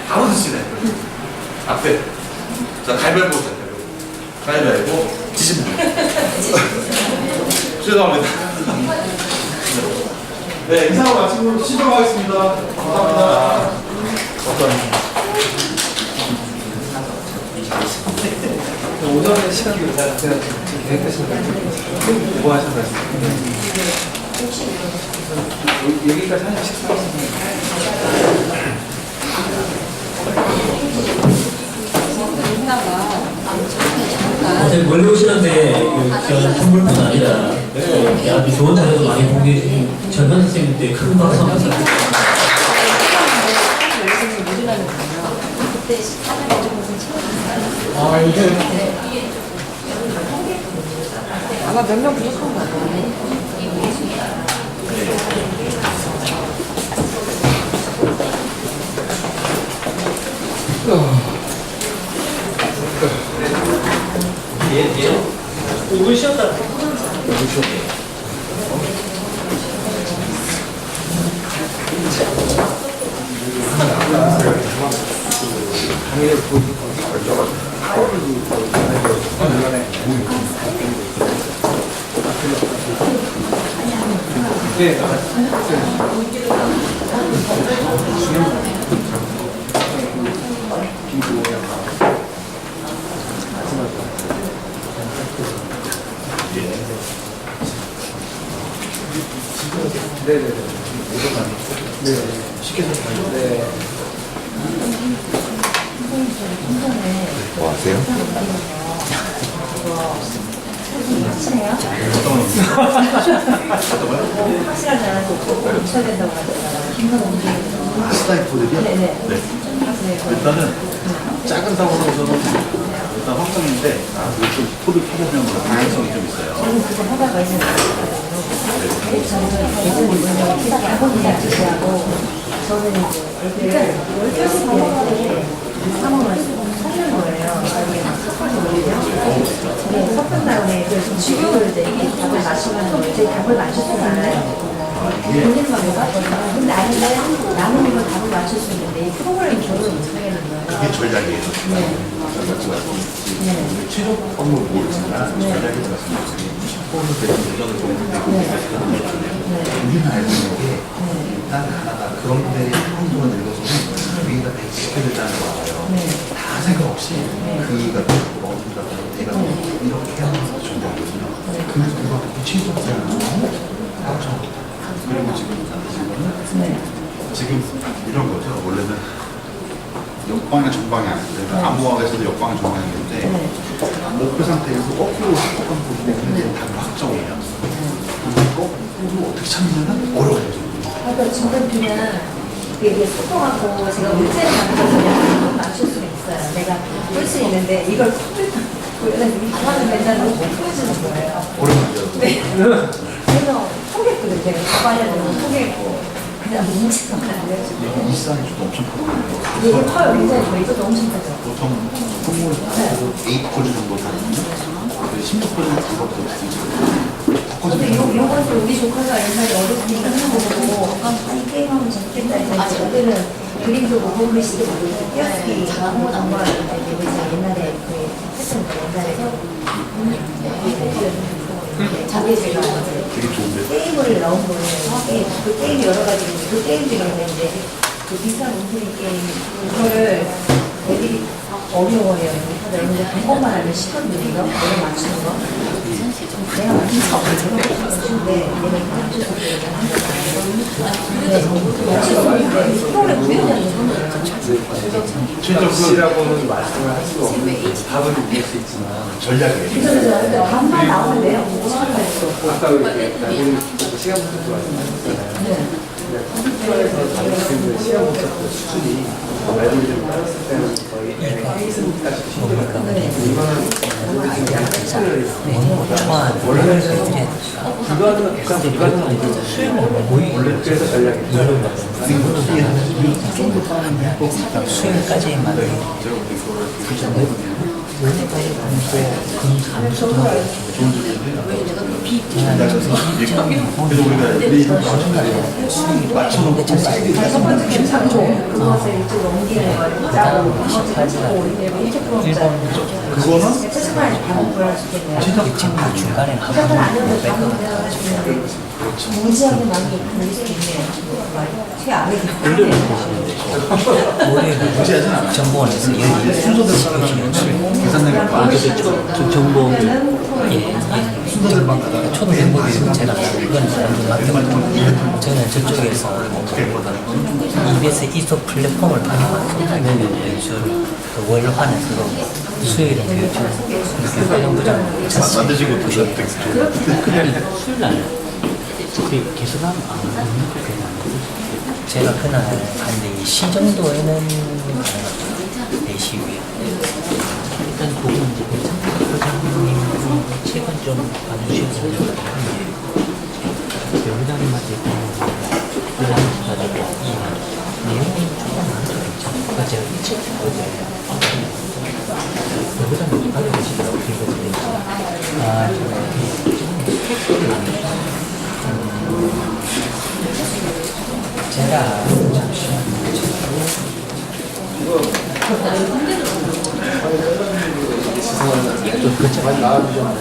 바로 드시네. 앞에. 자, 가위바위보 하세요. 가위바위보. 지십니다. 죄송합니다. 네, 인사하고 마치고 쉬도록 하겠습니다. 감사합니다. 오전에 시간이 제가 지금 계획하신 거 뭐 하셨나요? 여기까지 한 식사 어제 멀리 오시는데 저 선물뿐 아니라 아주 좋은 자료도 많이 공개해 주신 전현 선생님께 큰 박수 한번 부탁드립니다. 아 이게 아마 몇 명 부족한 거 같아요. 예. 5분 쉬었다. 네네네. 네. 쉽게 좀 네. 뭐 하세요? 확실하지 않아서 꼭 있어야 된다고 하잖아요. 김성훈 스타이프들이요? 네네. 네. 일단은 작은 사고로서는 일단 확정인데 좀 코드 켜보면 다양성이 좀 있어요. 저는 그거 하다가 이제 저는 예전에 학원이 아저씨하고 저는 이제 이렇게 10개씩 넘어가는데 3원을 섞는 거예요. 이게 막 섞어지거든요. 네, 섞은 다음에 지금 이제 이게 답을 맞추면 이제 답을 맞출 줄 알아요. 본인만 해봤거든요. 근데 아닌데 남은 이거 답을 맞출 수 있는데 이 프로그램 결을 못하겠는 거예요. 그게 전략이에요. 네. 네. 최종 법을 모르지만 전략이 들어갔으면 60%는 되는 도전을 우리는 알고 있는 게 일단 하나가 그런 분들이 한동안 늙어서는 위에다 배치시켜야 된다는 거 알아요. 다 생각 없이 그가 어디가 내가 이렇게 하는 거 준비하거든요. 그거 최종적으로 하죠. 그리고 지금 지금 이런 거죠. 원래는 역방이나 전방이 아닌데 암호학에서도 역방이 전방이 있는데 목표 상태에서 거꾸로 속도감 보기 때문에 답이 확정이에요. 거꾸로 어떻게 찾느냐는 어려워요. 그러니까 지금 그냥 이게 소통하고 제가 문제를 만들어서 맞출 수 있어요. 내가 풀 수 있는데 이걸 하면 된다는 못 풀어주는 거예요. 어려워요. 네. 그래서 포기했거든요. 제가 가봐야 되는 포기했고 일산이 좀 엄청 크거든요. 되게 커요. 굉장히 저희도 엄청 크죠. 보통 통물 8포즈 정도 되거든요. 16포즈는 그거보다 비슷해요. 근데 요것도 우리 조카가 옛날에 어렸을 때 하는 거 보고 아니 게임하면 재밌겠다 해서 저들은 그림도 못 보고 시도 보고 띄어쓰기 하고 정보하는데 옛날에 그 했던 거 옛날에 자기 제가 되게 좋은데. 게임을 넣은 거예요. 그 게임이 여러 가지 그 게임 중에 있는데 그 비싼 인터넷 게임 그거를 애들이 어려워해요. 그런데 그것만 알면 시간들이요. 내가 맞추는 거. 내가 맞춘 거 없는데 내가 이거 맞춰서 근데 프로그램 구현하는 최적시라고는 말씀을 할 수가 없는 답은 있을 수 있지만 전략이에요. 그래서 반만 나오면 돼요. 아까 이렇게 날고는 시간 분석도 말씀하셨잖아요. 학교에서 다른 친구들 시간 분석도 수준이 말고리를 따랐을 때는 거의 X까지 힘들어요. 이거는 이거는 객관 이거는 아니죠. 원래 그래서 전략이 수요일까지 만들고 원래까지 그래서 우리가 맞춰놓고 첫 번째 괜찮고 그것을 이쪽 넘기는 걸 짜고 나머지 가지고 이렇게 프로그램 그거는 최소한 반응 보여주겠네요. 지금 중간에 한 시작을 안 번 해도 뺄것 반응 같아요. 보여주는데 무지하게 많이 걸릴 수 있네요. 최악의 올해 정보원에서 여기 계산내가 정보 초등생보기 제가 그건 맡겨봤고 저는 저쪽에서 EBS 이소 플랫폼을 받아가지고 월화는 그거 수요일에 교육부장 만드시고 보셨을 때 수요일 날 개설하면 안 제가 그날 갔는데 이 시정도에는 4시 위에 일단 그건 이제 회장님 책은 좀 봐주시고 회장님한테 가지고 이 내용이 조금 많아서 괜찮아요. 제가 이 책 어제 회장님이 가지고 계시더라고 읽었는데 제가 많이 나와주셨네.